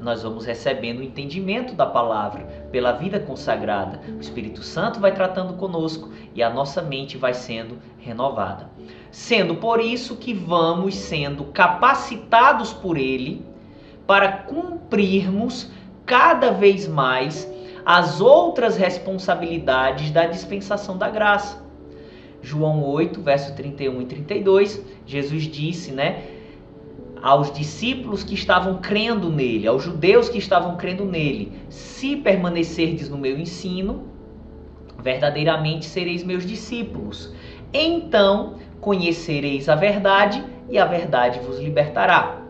Nós vamos recebendo o entendimento da palavra pela vida consagrada. O Espírito Santo vai tratando conosco e a nossa mente vai sendo renovada. Sendo por isso que vamos sendo capacitados por Ele para cumprirmos cada vez mais as outras responsabilidades da dispensação da graça. João 8, verso 31 e 32, Jesus disse, aos discípulos que estavam crendo nele, aos judeus que estavam crendo nele: se permanecerdes no meu ensino, verdadeiramente sereis meus discípulos. Então conhecereis a verdade e a verdade vos libertará.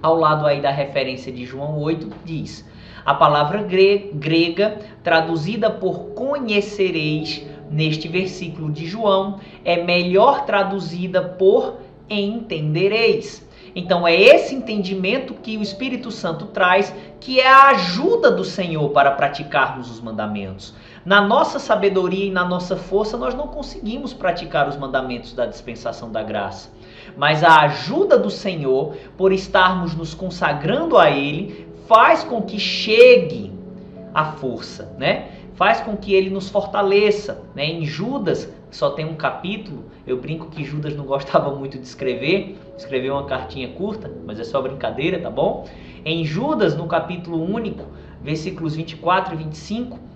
Ao lado aí da referência de João 8 diz: a palavra grega traduzida por conhecereis neste versículo de João é melhor traduzida por entendereis. Então é esse entendimento que o Espírito Santo traz, que é a ajuda do Senhor para praticarmos os mandamentos. Na nossa sabedoria e na nossa força, nós não conseguimos praticar os mandamentos da dispensação da graça. Mas a ajuda do Senhor, por estarmos nos consagrando a Ele, faz com que chegue a força, né? Faz com que Ele nos fortaleça, né? Em Judas, só tem um capítulo, eu brinco que Judas não gostava muito de escreveu uma cartinha curta, mas é só brincadeira, tá bom? Em Judas, no capítulo único, versículos 24 e 25,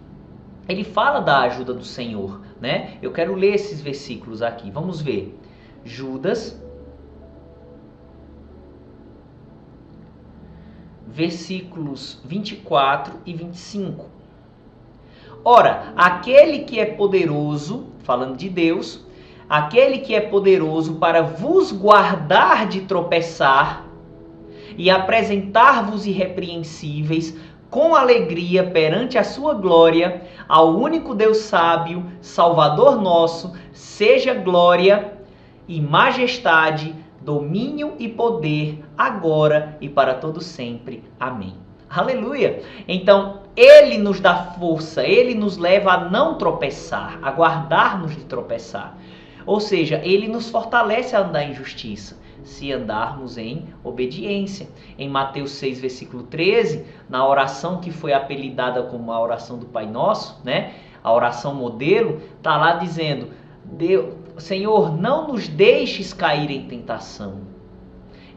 ele fala da ajuda do Senhor, né? Eu quero ler esses versículos aqui, vamos ver. Judas, versículos 24 e 25. Ora, aquele que é poderoso, falando de Deus, aquele que é poderoso para vos guardar de tropeçar e apresentar-vos irrepreensíveis com alegria perante a sua glória, ao único Deus sábio, Salvador nosso, seja glória e majestade, domínio e poder, agora e para todo sempre. Amém. Aleluia! Então, Ele nos dá força, Ele nos leva a não tropeçar, a guardar-nos de tropeçar. Ou seja, Ele nos fortalece a andar em justiça, se andarmos em obediência. Em Mateus 6, versículo 13, na oração que foi apelidada como a oração do Pai Nosso, né? A oração modelo, está lá dizendo: Senhor, não nos deixes cair em tentação.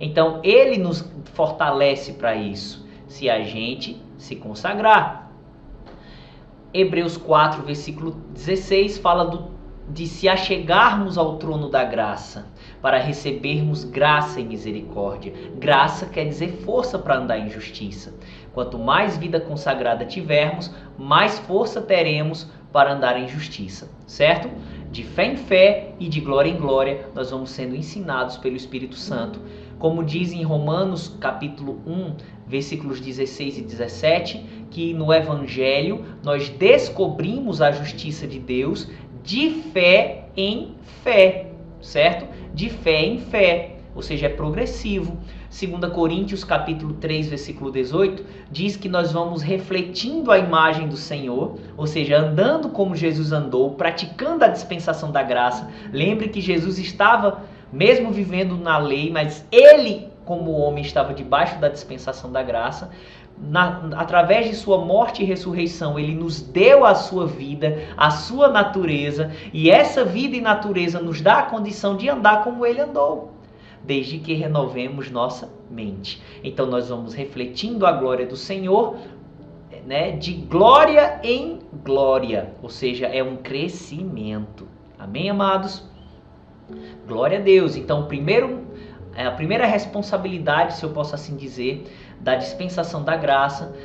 Então, Ele nos fortalece para isso, se a gente se consagrar. Hebreus 4, versículo 16, fala de se achegarmos ao trono da graça, para recebermos graça e misericórdia. Graça quer dizer força para andar em justiça. Quanto mais vida consagrada tivermos, mais força teremos para andar em justiça, certo? De fé em fé e de glória em glória, nós vamos sendo ensinados pelo Espírito Santo. Como diz em Romanos capítulo 1, versículos 16 e 17, que no Evangelho nós descobrimos a justiça de Deus de fé em fé, certo? De fé em fé, ou seja, é progressivo. 2 Coríntios capítulo 3, versículo 18, diz que nós vamos refletindo a imagem do Senhor, ou seja, andando como Jesus andou, praticando a dispensação da graça. Lembre que Jesus estava mesmo vivendo na lei, mas Ele, como homem, estava debaixo da dispensação da graça. Através de sua morte e ressurreição, Ele nos deu a sua vida, a sua natureza, e essa vida e natureza nos dá a condição de andar como Ele andou, desde que renovemos nossa mente. Então nós vamos refletindo a glória do Senhor, né, de glória em glória, ou seja, é um crescimento. Amém, amados? Glória a Deus. Então, a primeira responsabilidade, se eu posso assim dizer, da dispensação da graça,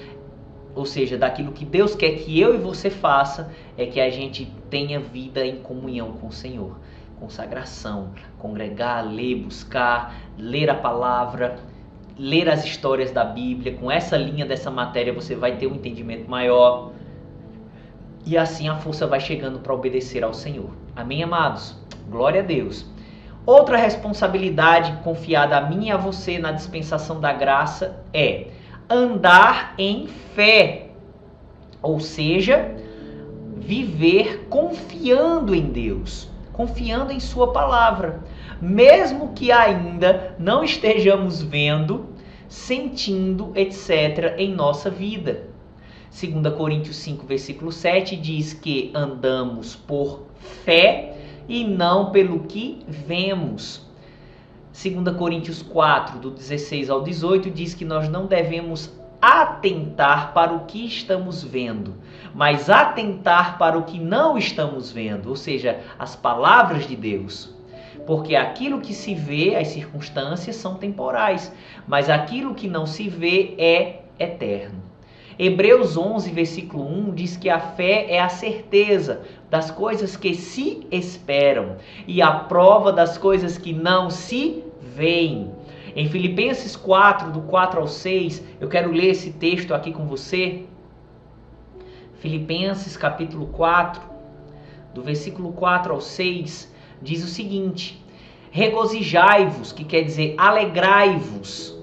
ou seja, daquilo que Deus quer que eu e você faça, é que a gente tenha vida em comunhão com o Senhor. Consagração, congregar, ler, buscar, ler a palavra, ler as histórias da Bíblia. Com essa linha dessa matéria você vai ter um entendimento maior. E assim a força vai chegando para obedecer ao Senhor. Amém, amados? Glória a Deus. Outra responsabilidade confiada a mim e a você na dispensação da graça é andar em fé. Ou seja, viver confiando em Deus, confiando em sua palavra, mesmo que ainda não estejamos vendo, sentindo, etc. em nossa vida. 2 Coríntios 5, versículo 7 diz que andamos por fé e não pelo que vemos. 2 Coríntios 4, do 16 ao 18, diz que nós não devemos atentar para o que estamos vendo, mas atentar para o que não estamos vendo, ou seja, as palavras de Deus. Porque aquilo que se vê, as circunstâncias são temporais, mas aquilo que não se vê é eterno. Hebreus 11, versículo 1 diz que a fé é a certeza das coisas que se esperam e a prova das coisas que não se veem. Em Filipenses 4, do 4 ao 6, eu quero ler esse texto aqui com você. Filipenses capítulo 4, do versículo 4 ao 6, diz o seguinte: regozijai-vos, que quer dizer alegrai-vos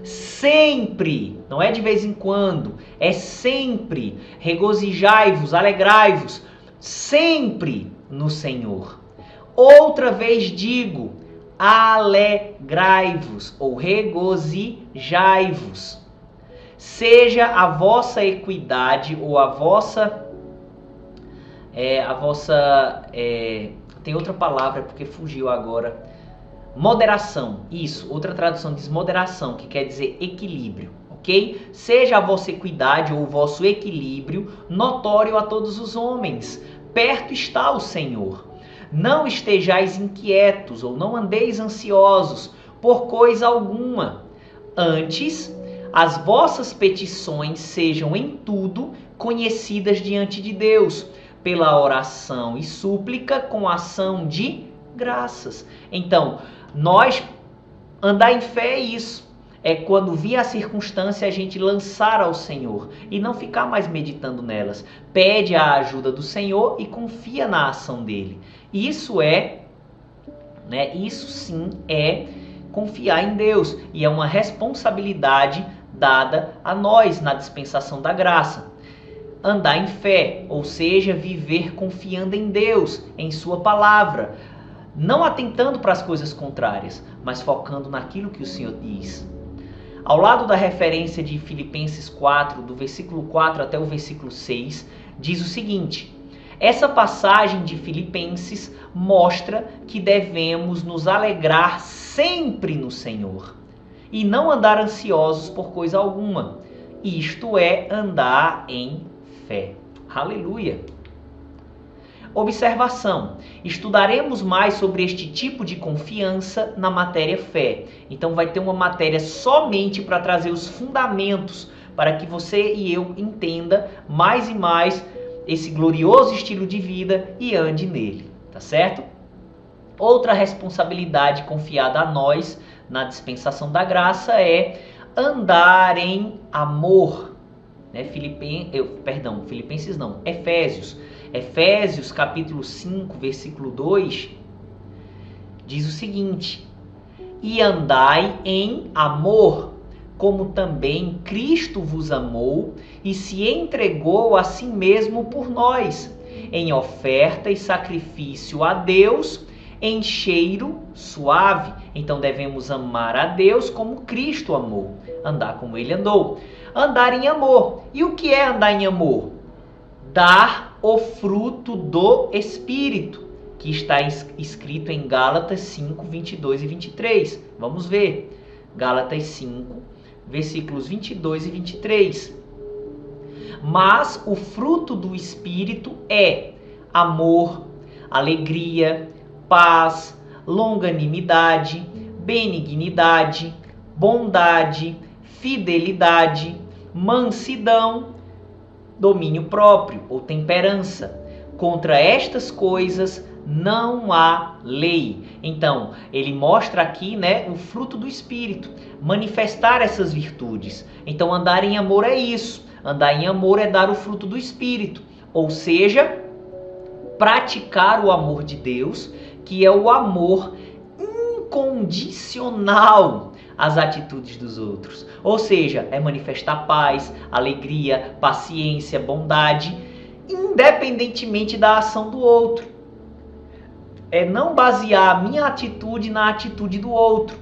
sempre, não é de vez em quando, é sempre. Regozijai-vos, alegrai-vos, sempre no Senhor. Outra vez digo, alegrai-vos ou regozijai-vos. Seja a vossa equidade ou tem outra palavra porque fugiu agora. Moderação, isso, outra tradução diz moderação, que quer dizer equilíbrio, ok? Seja a vossa equidade ou o vosso equilíbrio notório a todos os homens. Perto está o Senhor. Não estejais inquietos ou não andeis ansiosos por coisa alguma. Antes, as vossas petições sejam em tudo conhecidas diante de Deus, pela oração e súplica com ação de graças. Então, nós andar em fé é isso. É quando vir a circunstância a gente lançar ao Senhor e não ficar mais meditando nelas. Pede a ajuda do Senhor e confia na ação dele. Isso sim é confiar em Deus e é uma responsabilidade dada a nós na dispensação da graça. Andar em fé, ou seja, viver confiando em Deus, em sua palavra, não atentando para as coisas contrárias, mas focando naquilo que o Senhor diz. Ao lado da referência de Filipenses 4, do versículo 4 até o versículo 6, diz o seguinte: essa passagem de Filipenses mostra que devemos nos alegrar sempre no Senhor e não andar ansiosos por coisa alguma. Isto é andar em fé. Aleluia! Observação: estudaremos mais sobre este tipo de confiança na matéria fé. Então vai ter uma matéria somente para trazer os fundamentos para que você e eu entenda mais e mais esse glorioso estilo de vida e ande nele, tá certo? Outra responsabilidade confiada a nós na dispensação da graça é andar em amor. Efésios capítulo 5, versículo 2, diz o seguinte: e andai em amor, como também Cristo vos amou e se entregou a si mesmo por nós, em oferta e sacrifício a Deus, em cheiro suave. Então devemos amar a Deus como Cristo amou, andar como ele andou. Andar em amor. E o que é andar em amor? Dar o fruto do Espírito, que está escrito em Gálatas 5, 22 e 23. Vamos ver. Gálatas 5, versículos 22 e 23. Mas o fruto do Espírito é amor, alegria, paz, longanimidade, benignidade, bondade, fidelidade, mansidão, domínio próprio ou temperança. Contra estas coisas não há lei. Então, ele mostra aqui, o fruto do Espírito, manifestar essas virtudes. Então, andar em amor é isso. Andar em amor é dar o fruto do Espírito, ou seja, praticar o amor de Deus, que é o amor incondicional às atitudes dos outros. Ou seja, é manifestar paz, alegria, paciência, bondade, independentemente da ação do outro. É não basear a minha atitude na atitude do outro.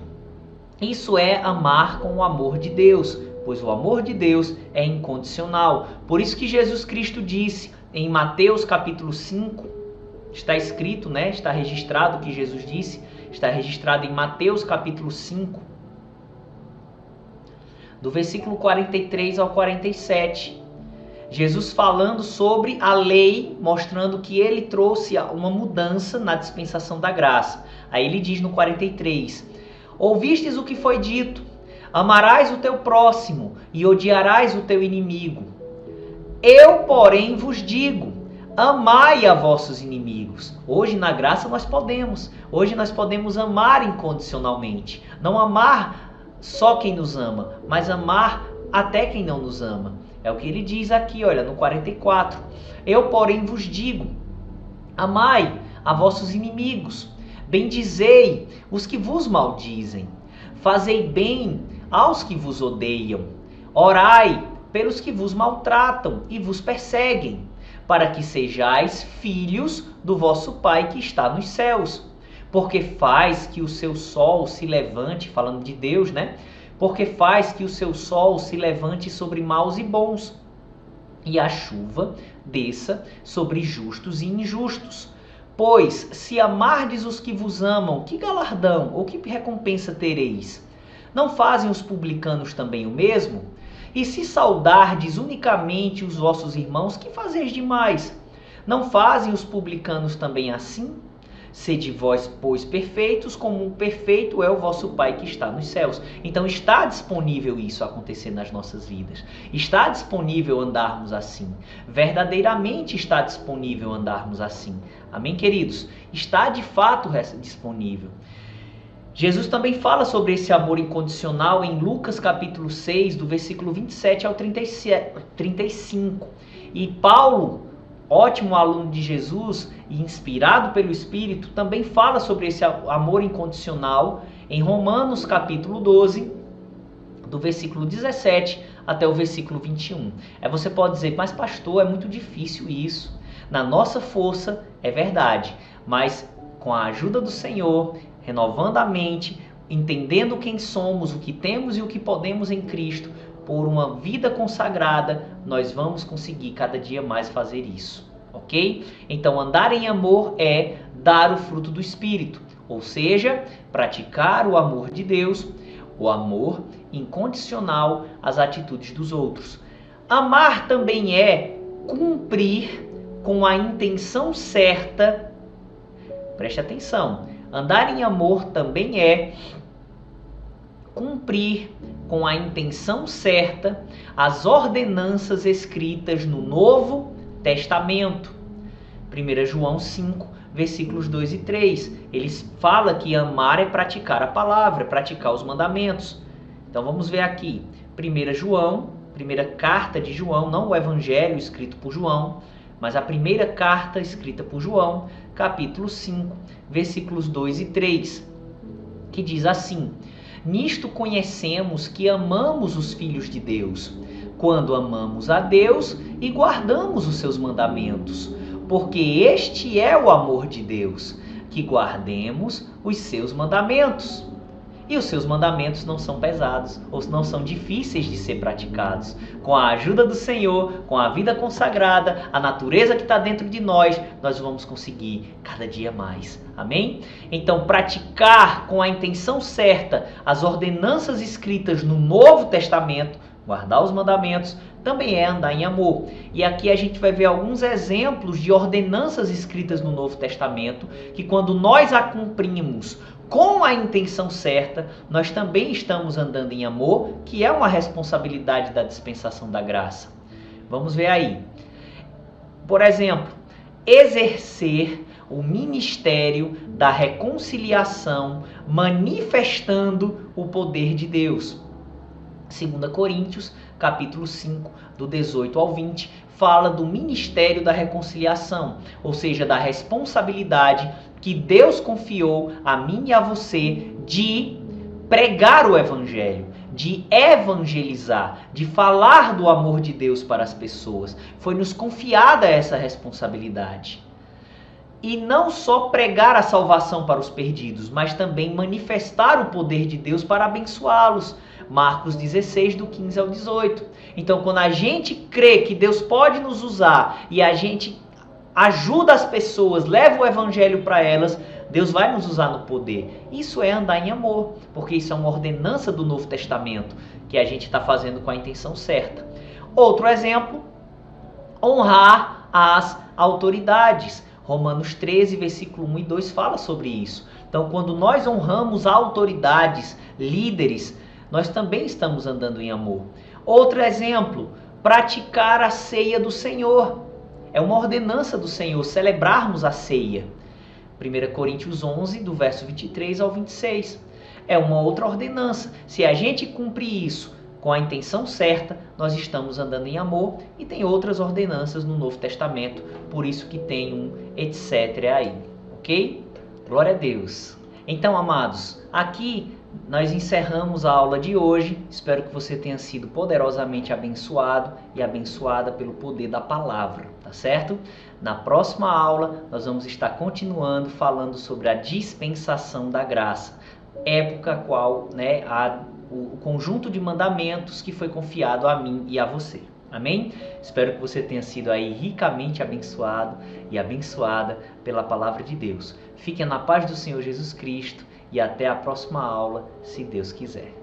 Isso é amar com o amor de Deus, pois o amor de Deus é incondicional. Por isso que Jesus Cristo disse em Mateus capítulo 5, está escrito, está registrado o que Jesus disse, está registrado em Mateus capítulo 5, do versículo 43 ao 47. Jesus falando sobre a lei, mostrando que ele trouxe uma mudança na dispensação da graça. Aí ele diz no 43, ouvistes o que foi dito, amarás o teu próximo e odiarás o teu inimigo. Eu, porém, vos digo, amai a vossos inimigos. Hoje na graça nós podemos. Hoje nós podemos amar incondicionalmente. Não amar só quem nos ama, mas amar até quem não nos ama. É o que ele diz aqui, olha, no 44. Eu, porém, vos digo, amai a vossos inimigos, bendizei os que vos maldizem, fazei bem aos que vos odeiam, orai pelos que vos maltratam e vos perseguem, para que sejais filhos do vosso Pai que está nos céus. Porque faz que o seu sol se levante, falando de Deus, né? Porque faz que o seu sol se levante sobre maus e bons, e a chuva desça sobre justos e injustos. Pois, se amardes os que vos amam, que galardão ou que recompensa tereis? Não fazem os publicanos também o mesmo? E se saudardes unicamente os vossos irmãos, que fazeis demais? Não fazem os publicanos também assim? Sede vós, pois, perfeitos, como um perfeito é o vosso Pai que está nos céus. Então está disponível isso acontecer nas nossas vidas. Está disponível andarmos assim. Verdadeiramente está disponível andarmos assim. Amém, queridos? Está de fato disponível. Jesus também fala sobre esse amor incondicional em Lucas capítulo 6, do versículo 27 ao 35. E Paulo, ótimo aluno de Jesus e inspirado pelo Espírito, também fala sobre esse amor incondicional em Romanos capítulo 12, do versículo 17 até o versículo 21. Aí você pode dizer, mas pastor, é muito difícil isso. Na nossa força é verdade, mas com a ajuda do Senhor, renovando a mente, entendendo quem somos, o que temos e o que podemos em Cristo, por uma vida consagrada, nós vamos conseguir cada dia mais fazer isso, ok? Então, andar em amor é dar o fruto do Espírito, ou seja, praticar o amor de Deus, o amor incondicional às atitudes dos outros. Amar também é cumprir com a intenção certa, preste atenção, andar em amor também é cumprir com a intenção certa as ordenanças escritas no Novo Testamento. 1 João 5, versículos 2 e 3. Ele fala que amar é praticar a palavra, é praticar os mandamentos. Então vamos ver aqui. 1 João, primeira carta de João, não o evangelho escrito por João, mas a primeira carta escrita por João, capítulo 5, versículos 2 e 3, que diz assim: Nisto conhecemos que amamos os filhos de Deus, quando amamos a Deus e guardamos os seus mandamentos, porque este é o amor de Deus, que guardemos os seus mandamentos. E os seus mandamentos não são pesados, ou não são difíceis de ser praticados. Com a ajuda do Senhor, com a vida consagrada, a natureza que está dentro de nós, nós vamos conseguir cada dia mais. Amém? Então, praticar com a intenção certa as ordenanças escritas no Novo Testamento, guardar os mandamentos, também é andar em amor. E aqui a gente vai ver alguns exemplos de ordenanças escritas no Novo Testamento, que quando nós a cumprimos com a intenção certa, nós também estamos andando em amor, que é uma responsabilidade da dispensação da graça. Vamos ver aí. Por exemplo, exercer o ministério da reconciliação, manifestando o poder de Deus. 2 Coríntios, capítulo 5, do 18 ao 20, fala do ministério da reconciliação, ou seja, da responsabilidade que Deus confiou a mim e a você de pregar o evangelho, de evangelizar, de falar do amor de Deus para as pessoas. Foi nos confiada essa responsabilidade. E não só pregar a salvação para os perdidos, mas também manifestar o poder de Deus para abençoá-los. Marcos 16, do 15 ao 18. Então, quando a gente crê que Deus pode nos usar e a gente ajuda as pessoas, leva o evangelho para elas, Deus vai nos usar no poder. Isso é andar em amor, porque isso é uma ordenança do Novo Testamento que a gente está fazendo com a intenção certa. Outro exemplo, honrar as autoridades. Romanos 13, versículo 1 e 2 fala sobre isso. Então, quando nós honramos autoridades, líderes, nós também estamos andando em amor. Outro exemplo, praticar a ceia do Senhor. É uma ordenança do Senhor celebrarmos a ceia. 1 Coríntios 11, do verso 23 ao 26. É uma outra ordenança. Se a gente cumprir isso com a intenção certa, nós estamos andando em amor. E tem outras ordenanças no Novo Testamento, por isso que tem um etc. aí. Ok? Glória a Deus. Então, amados, aqui nós encerramos a aula de hoje. Espero que você tenha sido poderosamente abençoado e abençoada pelo poder da palavra, tá certo? Na próxima aula, nós vamos estar continuando falando sobre a dispensação da graça, época qual, o conjunto de mandamentos que foi confiado a mim e a você. Amém? Espero que você tenha sido aí ricamente abençoado e abençoada pela palavra de Deus. Fique na paz do Senhor Jesus Cristo e até a próxima aula, se Deus quiser.